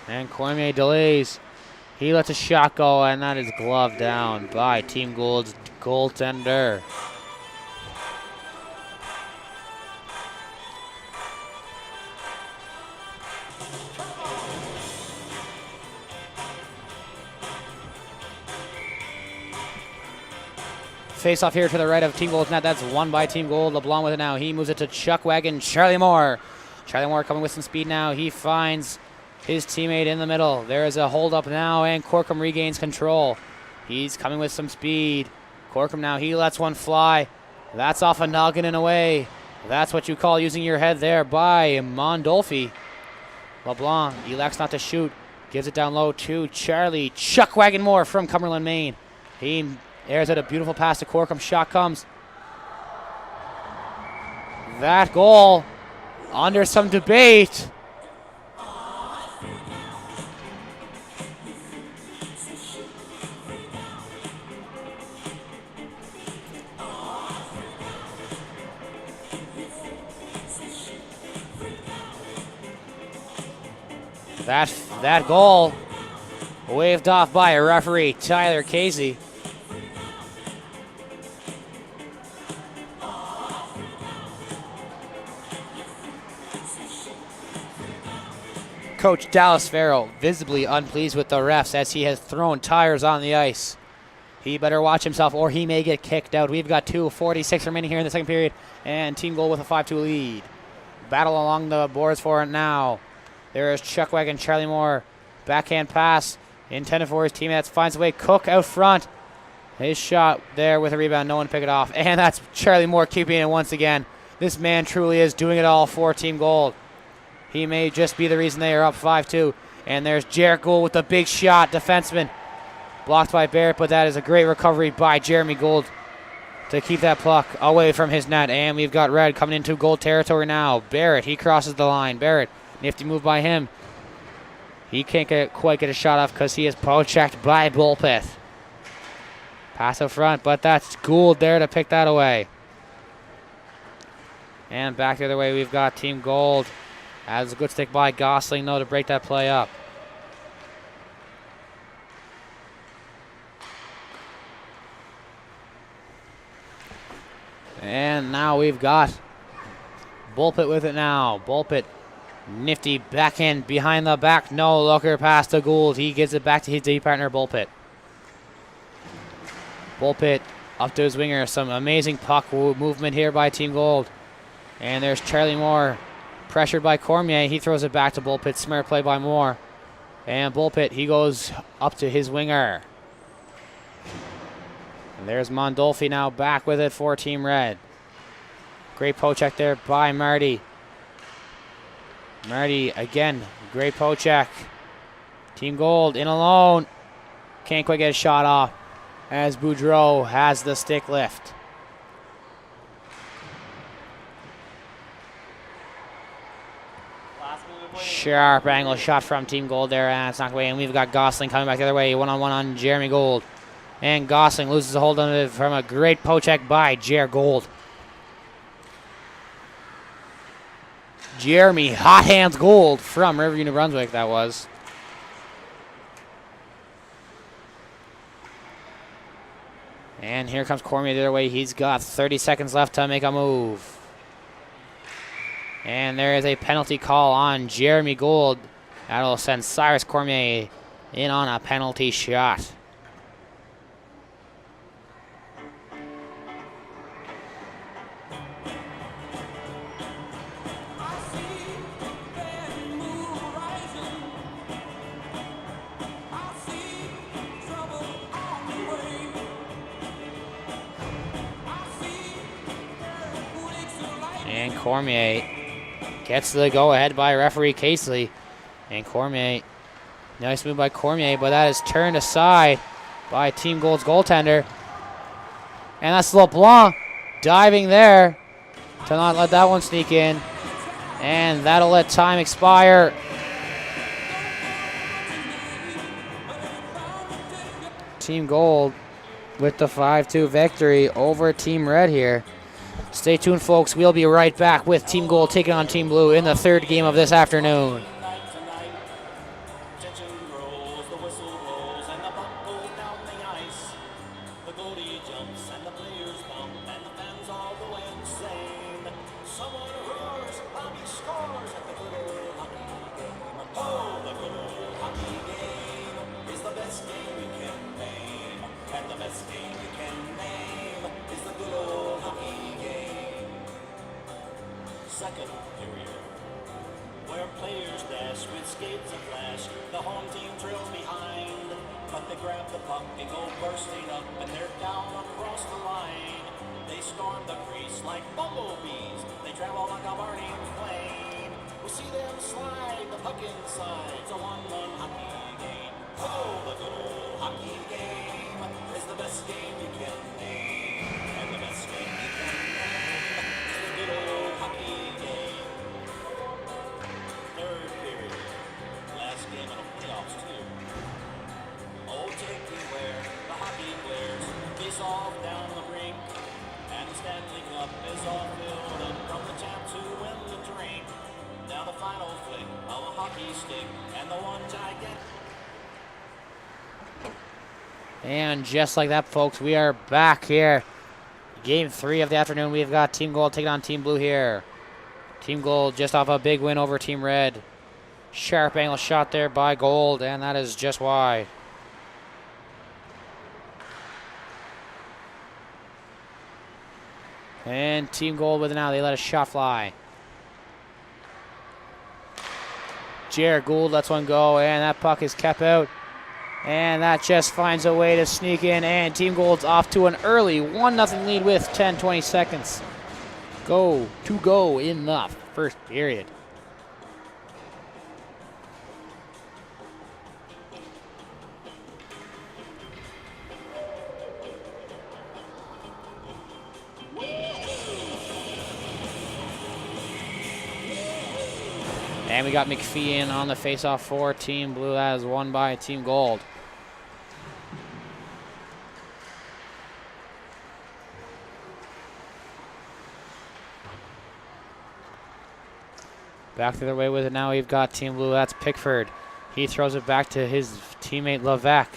And Cormier delays. He lets a shot go, and that is gloved down by Team Gold's goaltender. face-off here to the right of Team Gold's net. That's won by Team Gold. LeBlanc with it now. He moves it to Chuck Wagon. Charlie Moore. Charlie Moore coming with some speed now. He finds his teammate in the middle. There is a hold-up now, and Corkum regains control. He's coming with some speed. Corkum now, he lets one fly. That's off a noggin and away. That's what you call using your head there by Mondolfi. LeBlanc elects not to shoot. Gives it down low to Charlie. Chuck Wagon Moore from Cumberland, Maine. He airs out a beautiful pass to Corkum. Shot comes. That goal under some debate. That goal waved off by a referee, Tyler Casey. Coach Dallas Farrell visibly unpleased with the refs as he has thrown tires on the ice. He better watch himself or he may get kicked out. We've got 2:46 remaining here in the second period, and Team Gold with a 5-2 lead. Battle along the boards for it now. There is Chuck Wagon, Charlie Moore. Backhand pass intended for his teammates. Finds a way. Cook out front. His shot there with a rebound. No one pick it off. And that's Charlie Moore keeping it once again. This man truly is doing it all for Team Gold. He may just be the reason they are up 5-2. And there's Jarrett Gould with the big shot. Defenseman blocked by Barrett, but that is a great recovery by Jeremy Gould to keep that puck away from his net. And we've got red coming into Gold territory now. Barrett, he crosses the line. Barrett. Nifty move by him. He can't quite get a shot off because he is poke-checked by Bulpeth. Pass up front, but that's Gould there to pick that away. And back the other way, we've got Team Gold. As a good stick by Gosling, though, to break that play up. And now we've got Bulpett with it now. Bulpett. Nifty backhand behind the back. No looker pass to Gould. He gives it back to his D partner, Bulpett. Bulpett up to his winger. Some amazing puck movement here by Team Gold. And there's Charlie Moore. Pressured by Cormier. He throws it back to Bulpett. Smart play by Moore. And Bulpett, he goes up to his winger. And there's Mondolfi now back with it for Team Red. Great poke check there by Marty. Marty, again, great poke check. Team Gold in alone. Can't quite get a shot off as Boudreau has the stick lift. Sharp angle shot from Team Gold there, and it's knocked away. And we've got Gosling coming back the other way, one-on-one on Jeremy Gould. And Gosling loses a hold on it from a great poke check by Jer Gould. Jeremy Hot Hands Gould from Riverview, New Brunswick, that was. And here comes Cormier the other way. He's got 30 seconds left to make a move. And there is a penalty call on Jeremy Gould. That'll send Cyrus Cormier in on a penalty shot. And Cormier gets the go-ahead by referee Casely. And Cormier, nice move by Cormier, but that is turned aside by Team Gold's goaltender. And that's LeBlanc diving there to not let that one sneak in. And that'll let time expire. Team Gold with the 5-2 victory over Team Red here. Stay tuned, folks. We'll be right back with Team Gold taking on Team Blue in the third game of this afternoon. Tension grows, the whistle blows, and the puck goes down the ice. The goalie jumps, and the players bump, and the fans all go insane. Someone roars, hockey scores at the good old hockey game. Oh, the good old hockey game is the best game you can name, and the best game you can name second period, where players dash with skates and flash. The home team trails behind, but they grab the puck and go bursting up, and they're down across the line. They storm the crease like bumblebees. They travel like a burning flame. We see them slide the puck inside. It's a 1-1 hockey game. Oh, the good old hockey game is the best game you can name. And the best game you can name is the good old hockey game. Third period. Last game of the playoffs, too. Oh, take me where the hockey players face off down the rink. And the Stanley Cup is all filled up from the champs who win the drink. Now the final flick of a hockey stick and the one gigantic. And just like that, folks, we are back here. Game 3 of the afternoon. We've got Team Gold taking on Team Blue here. Team Gold just off a big win over Team Red. Sharp angle shot there by Gold, and that is just wide. And Team Gold with it now. They let a shot fly. Jared Gould lets one go, and that puck is kept out. And that just finds a way to sneak in, and Team Gold's off to an early 1-0 lead with 10-20 seconds. Go in the first period. And we got McPhee in on the faceoff for Team Blue. That is won by Team Gold. Back the other way with it now. We've got Team Blue. That's Pickford. He throws it back to his teammate Levesque.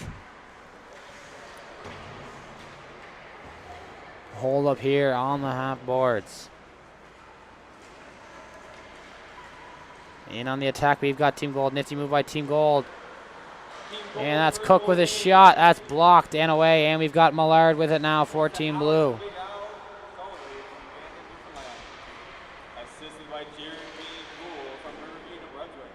Hold up here on the half boards. In on the attack, we've got Team Gold. Nifty move by Team Gold. And that's Cook with a shot. That's blocked and away. And we've got Millard with it now for Team Blue. Assisted by Jeremy Gould from Riverview, New Brunswick.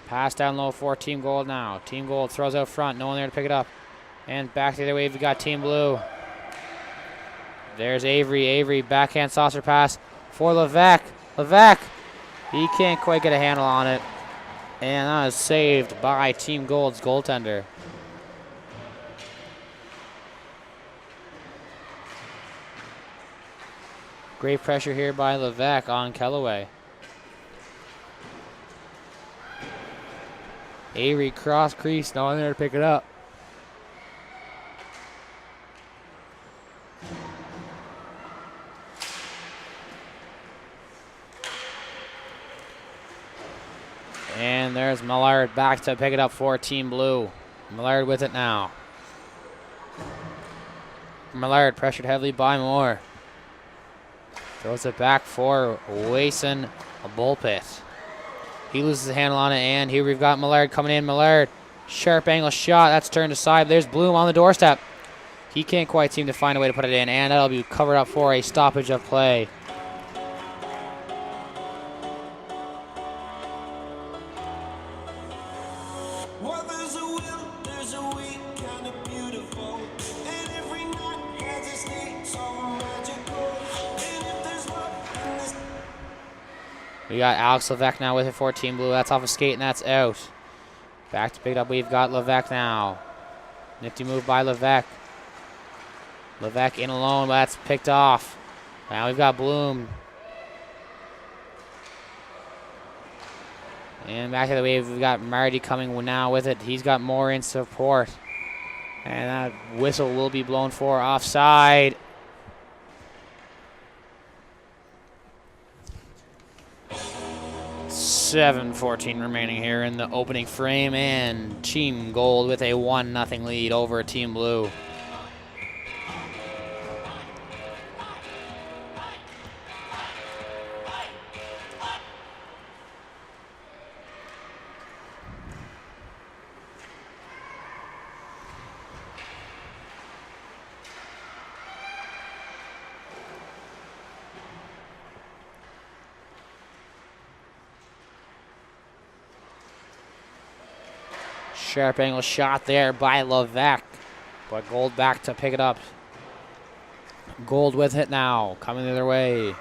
Pass down low for Team Gold now. Team Gold throws out front. No one there to pick it up. And back the other way, we've got Team Blue. There's Avery. Avery, backhand saucer pass for Levesque. Levesque, he can't quite get a handle on it. And that is saved by Team Gold's goaltender. Great pressure here by Levesque on Kellaway. Avery cross crease, no one there to pick it up. And there's Millard back to pick it up for Team Blue. Millard with it now. Millard pressured heavily by Moore. Throws it back for Wason Bullpit. He loses the handle on it, and here we've got Millard coming in. Millard, sharp angle shot. That's turned aside. There's Bloom on the doorstep. He can't quite seem to find a way to put it in, and that'll be covered up for a stoppage of play. Well, there's a will, there's a way, kind of beautiful. And every night has its day, so magical. And if there's love in this. We got Alex Levesque now with it for Team Blue. That's off a skate, and that's out. Back to pick it up, we've got Levesque now. Nifty move by Levesque. Levesque in alone, but that's picked off. Now we've got Bloom. And back to the wave, we've got Marty coming now with it. He's got more in support. And that whistle will be blown for offside. .7:14 remaining here in the opening frame, and Team Gold with a 1-0 lead over Team Blue. Sharp angle shot there by Levesque. But Gold back to pick it up. Gold with it now. Coming the other way.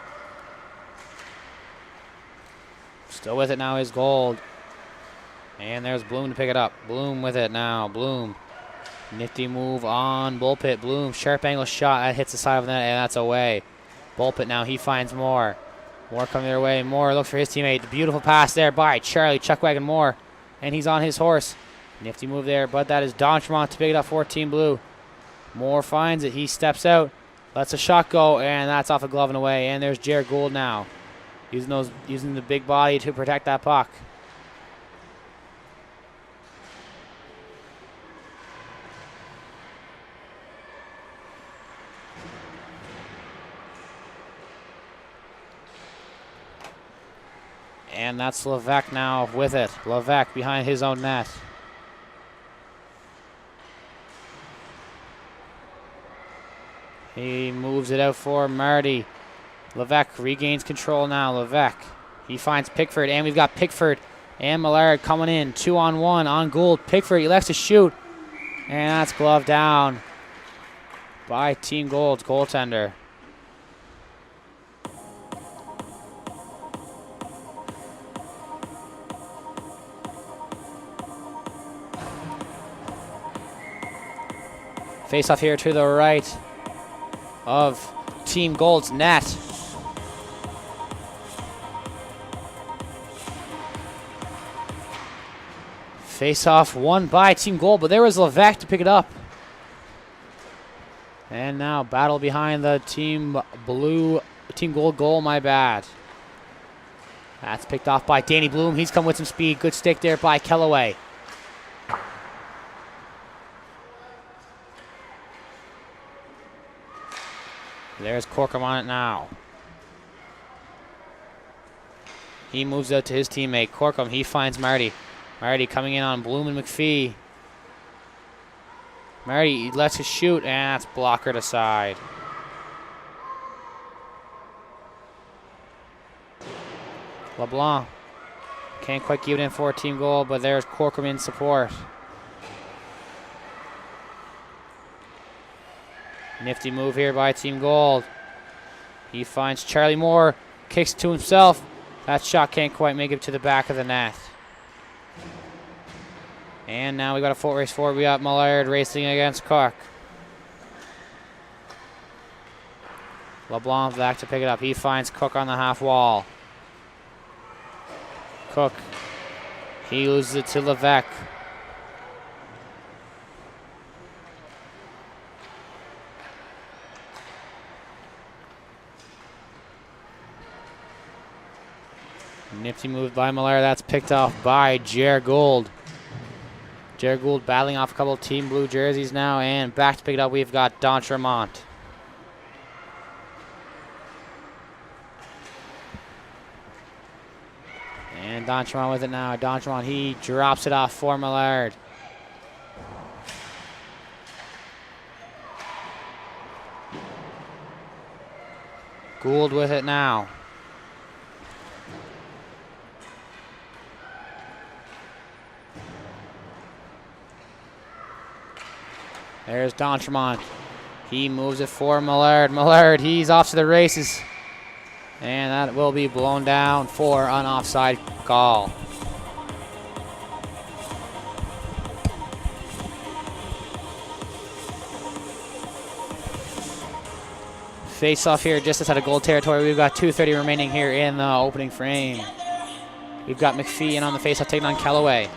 Still with it now is Gold. And there's Bloom to pick it up. Bloom with it now. Bloom. Nifty move on Bullpit. Bloom. Sharp angle shot. That hits the side of the net, and that's away. Bullpit now. He finds Moore. Moore coming their way. Moore looks for his teammate. Beautiful pass there by Charlie Chuckwagon Moore. And he's on his horse. Nifty move there, but that is Dontremont to pick it up for Team Blue. Moore finds it. He steps out. Lets a shot go, and that's off a glove and away. And there's Jared Gould now. Using the big body to protect that puck. And that's Levesque now with it. Levesque behind his own net. He moves it out for Marty. Levesque regains control now. Levesque. He finds Pickford, and we've got Pickford and Millard coming in. 2-on-1 on Gould. Pickford elects to shoot, and that's gloved down by Team Gould's goaltender. Face off here to the right of Team Gould's net. Face off won by Team Gould, but there was Levesque to pick it up. And now battle behind the Team Gould goal, my bad. That's picked off by Danny Bloom. He's come with some speed. Good stick there by Kellaway. There's Corkum on it now. He moves out to his teammate. Corkum, he finds Marty. Marty coming in on Bloom and McPhee. Marty lets it shoot, and that's blockered aside. LeBlanc can't quite keep it in for Team Gould, but there's Corkum in support. Nifty move here by Team Gould. He finds Charlie Moore, kicks to himself. That shot can't quite make it to the back of the net. And now we got a foot race forward. We got Millard racing against Cook. LeBlanc back to pick it up. He finds Cook on the half wall. Cook, he loses it to Levesque. Nifty move by Millard. That's picked off by Jared Gould. Jared Gould battling off a couple of Team Blue jerseys now, and back to pick it up, we've got Dontremont. And Dontremont with it now. Dontremont, he drops it off for Millard. Gould with it now. There's Dontremont. He moves it for Millard. Millard, he's off to the races. And that will be blown down for an offside call. Face off here just outside of goal territory. We've got 2:30 remaining here in the opening frame. We've got McPhee in on the face off taking on Kellaway.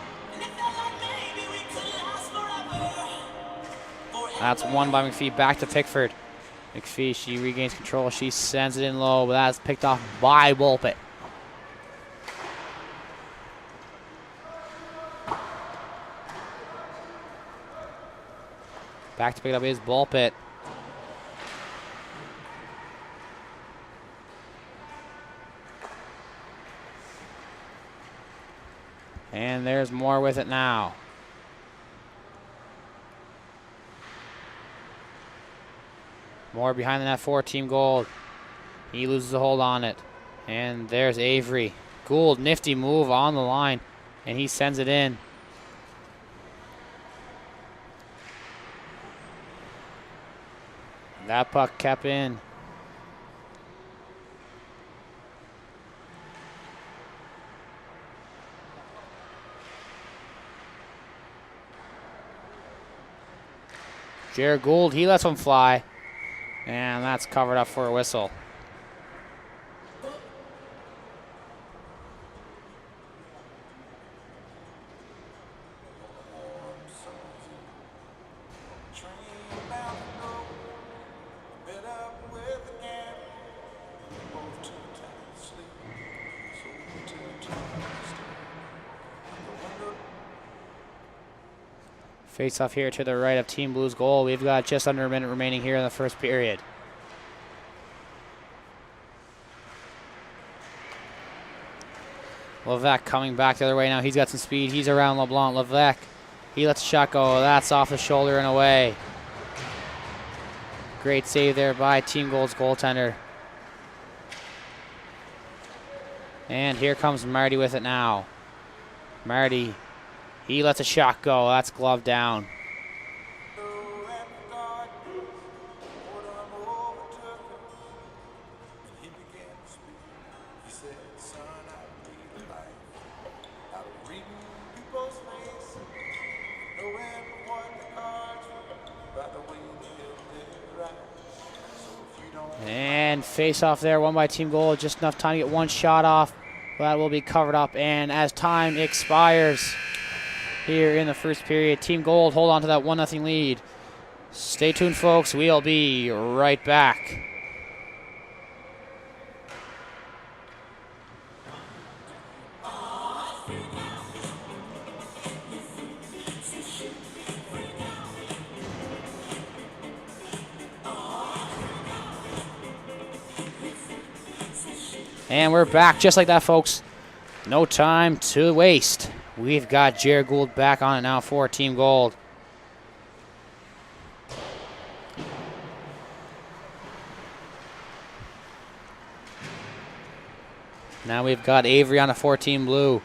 That's won by McPhee. Back to Pickford. McPhee, she regains control. She sends it in low, but that's picked off by Bullpit. Back to pick it up is Bullpit. And there's Moore with it now. Moore behind the net for Team Gould. He loses the hold on it. And there's Avery. Gould, nifty move on the line. And he sends it in. That puck kept in. Jared Gould, he lets one fly. And that's covered up for a whistle. Face off here to the right of Team Blue's goal. We've got just under a minute remaining here in the first period. Levesque coming back the other way now. He's got some speed. He's around LeBlanc. Levesque, he lets a shot go. That's off the shoulder and away. Great save there by Team Gold's goaltender. And here comes Marty with it now. Marty, he lets a shot go. That's glove down. And face off there, won by Team Gold. Just enough time to get one shot off. That will be covered up. And as time expires here in the first period, Team Gold hold on to that 1-0 lead. Stay tuned, folks. We'll be right back. And we're back just like that, folks. No time to waste. We've got Jared Gould back on it now for Team Gold. Now we've got Avery on it for Team Blue.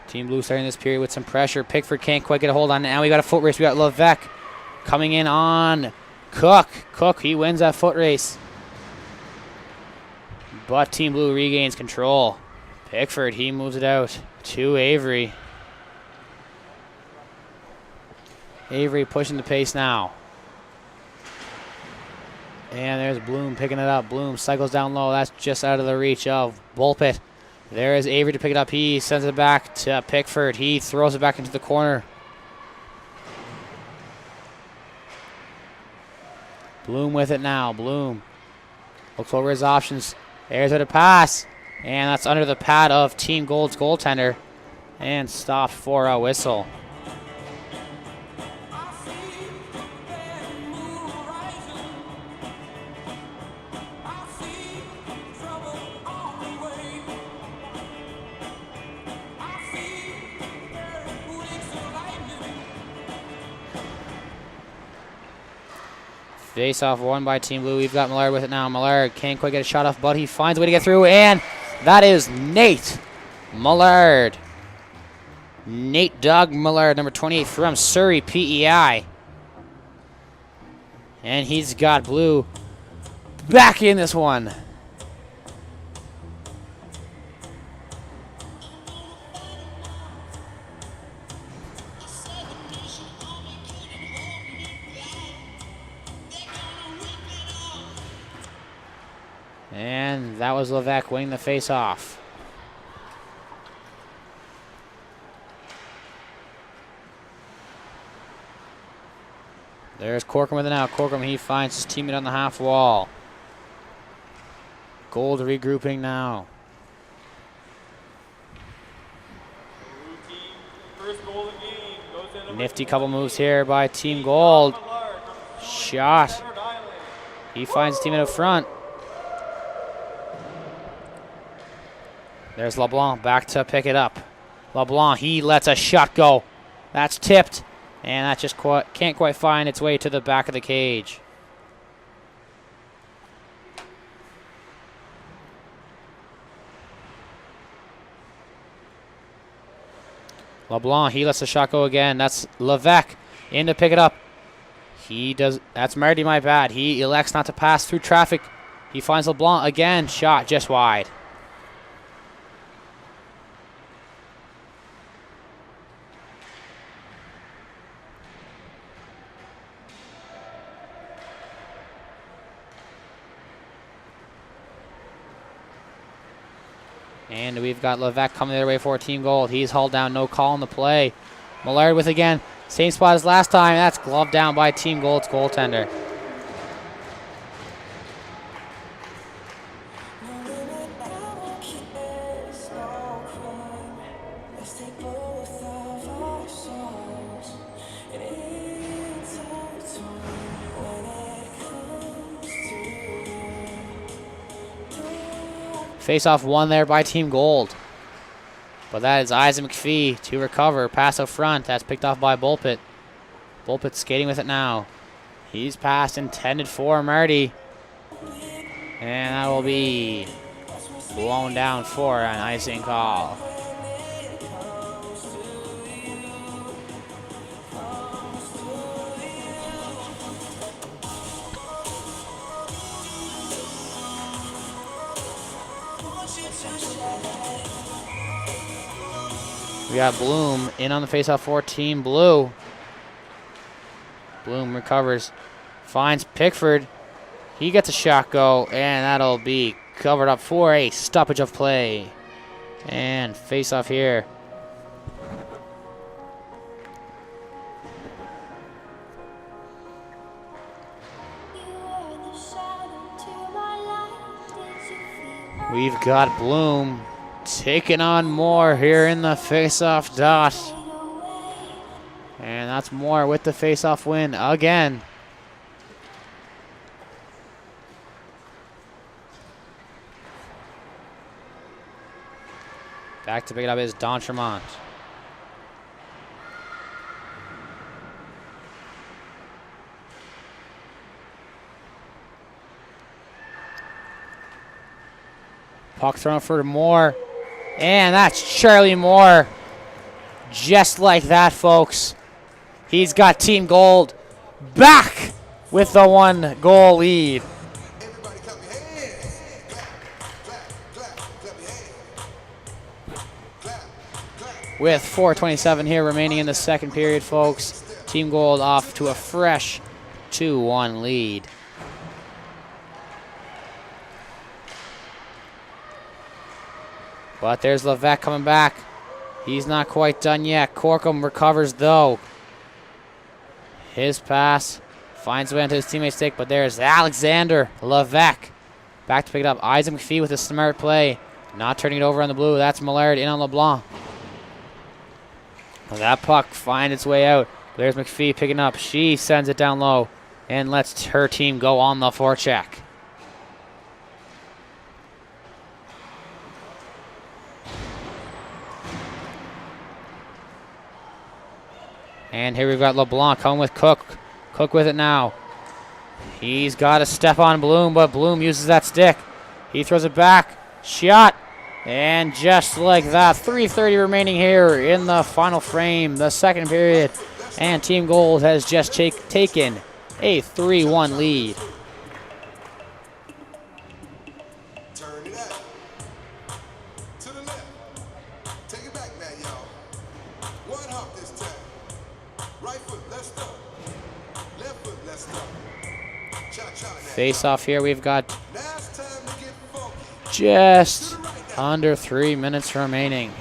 Team Blue starting this period with some pressure. Pickford can't quite get a hold on it. Now we got a foot race. We got Levesque coming in on Cook. Cook, he wins that foot race. But Team Blue regains control. Pickford, he moves it out to Avery. Avery pushing the pace now. And there's Bloom picking it up. Bloom cycles down low. That's just out of the reach of Bulpett. There is Avery to pick it up. He sends it back to Pickford. He throws it back into the corner. Bloom with it now. Bloom looks over his options. There's a pass. And that's under the pad of Team Gold's goaltender. And stopped for a whistle. Face off won by Team Blue. We've got Millard with it now. Millard can't quite get a shot off, but he finds a way to get through, and that is Nate Millard. Nate Doug Millard, number 28 from Surrey, PEI. And he's got Blue back in this one. And that was Levesque winning the face-off. There's Corcoran with it now. Corcoran, he finds his teammate on the half wall. Gold regrouping now. First goal of the game goes in. Nifty couple moves here by Team Gold. Shot. He finds his teammate up front. There's LeBlanc back to pick it up. LeBlanc, he lets a shot go. That's tipped. And that just can't quite find its way to the back of the cage. LeBlanc, he lets the shot go again. That's Levesque in to pick it up. He does. That's Marty, my bad. He elects not to pass through traffic. He finds LeBlanc again. Shot just wide. And we've got Levesque coming the other way for Team Gold. He's hauled down, no call on the play. Millard with again. Same spot as last time. That's gloved down by Team Gold's goaltender. Face-off won there by Team Gold. But that is Isaac McPhee to recover. Pass up front. That's picked off by Bulpett. Bulpett skating with it now. He's passed intended for Marty. And that will be blown down for an icing call. We got Bloom in on the faceoff for Team Blue. Bloom recovers, finds Pickford. He gets a shot go, and that'll be covered up for a stoppage of play. And faceoff here. We've got Bloom taking on Moore here in the face-off dot. And that's Moore with the face-off win again. Back to pick it up is Don Tremont. Puck thrown for Moore. And that's Charlie Moore. Just like that, folks. He's got Team Gold back with the 1-goal lead. Everybody clap your hands. Clap your hands. Clap. With 4:27 here remaining in the second period, folks. Team Gold off to a fresh 2-1 lead. But there's Levesque coming back. He's not quite done yet. Corkum recovers, though. His pass finds way onto his teammate's stick, but there's Alexander Levesque. Back to pick it up. Isaac McPhee with a smart play. Not turning it over on the blue. That's Millard in on LeBlanc. That puck finds its way out. There's McPhee picking up. She sends it down low and lets her team go on the forecheck. And here we've got LeBlanc coming with Cook. Cook with it now. He's got to step on Bloom, but Bloom uses that stick. He throws it back. Shot. And just like that, 3:30 remaining here in the final frame, the second period. And Team Gold has just taken a 3-1 lead. Turn it up. To the left. Take it back now, y'all. One hop this time. Right foot, let's go. Left foot, let's go. Cha-cha now. Face off here, we've got Now it's time to get funky. just under 3 minutes remaining.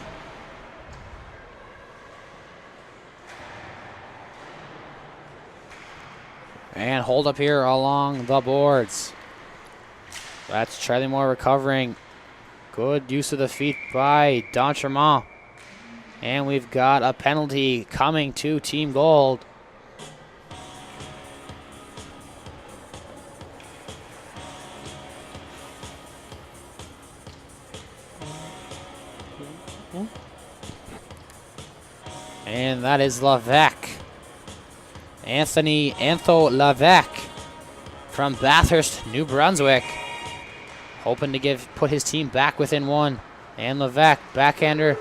And hold up here along the boards. That's Charlie Moore recovering. Good use of the feet by Don Tremont. And we've got a penalty coming to Team Gold. And that is Levesque. Anthony Levesque from Bathurst, New Brunswick. Hoping to put his team back within one. And Levesque, backhander,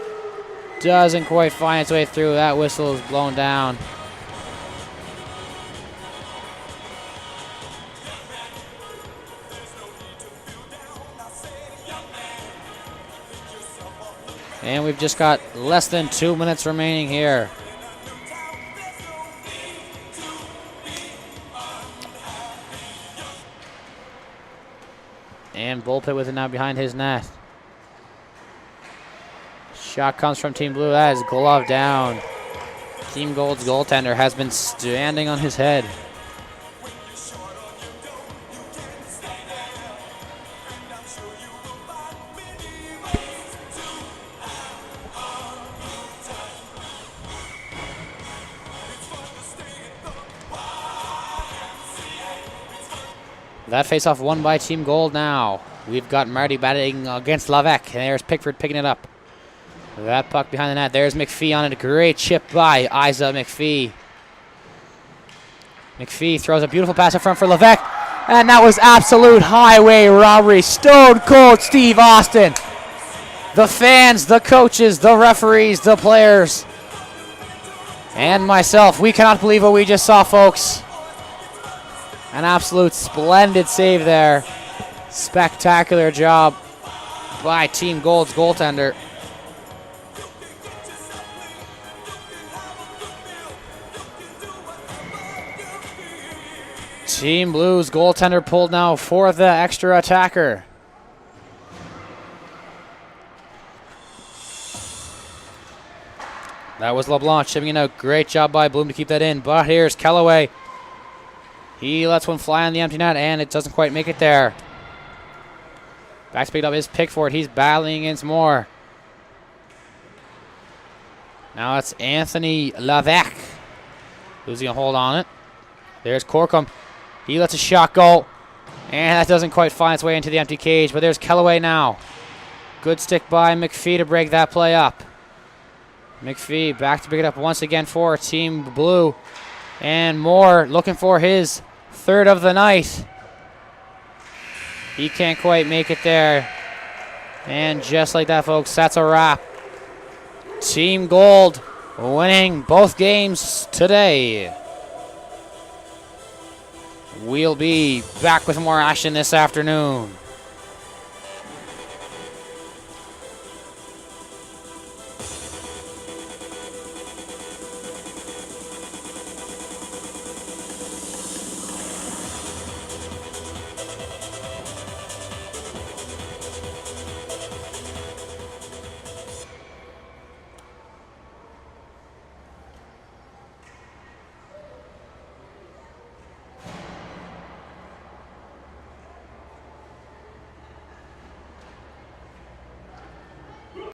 doesn't quite find its way through. That whistle is blown down. And we've just got less than 2 minutes remaining here. And Bullpit with it now behind his net. Shot comes from Team Blue. That is glove down. Team Gold's goaltender has been standing on his head. That faceoff won by Team Gold now. We've got Marty batting against Lavec, and there's Pickford picking it up. That puck behind the net. There's McPhee on it. A great chip by Isa McPhee. McPhee throws a beautiful pass in front for Lavec, and that was absolute highway robbery. Stone Cold Steve Austin. The fans, the coaches, the referees, the players, and myself, we cannot believe what we just saw, folks. An absolute splendid save there. Spectacular job by Team Gold's goaltender. Team Blue's goaltender pulled now for the extra attacker. That was LeBlanc chipping it out. Great job by Bloom to keep that in. But here's Kellaway. He lets one fly on the empty net, and it doesn't quite make it there. Back to pick it up is Pickford. He's battling against more. Now it's Anthony Lavec losing a hold on it. There's Corkum. He lets a shot go, and that doesn't quite find its way into the empty cage, but there's Kellaway now. Good stick by McPhee to break that play up. McPhee back to pick it up once again for Team Blue. And Moore looking for his third of the night. He can't quite make it there. And just like that, folks, that's a wrap. Team Gold winning both games today. We'll be back with more action this afternoon.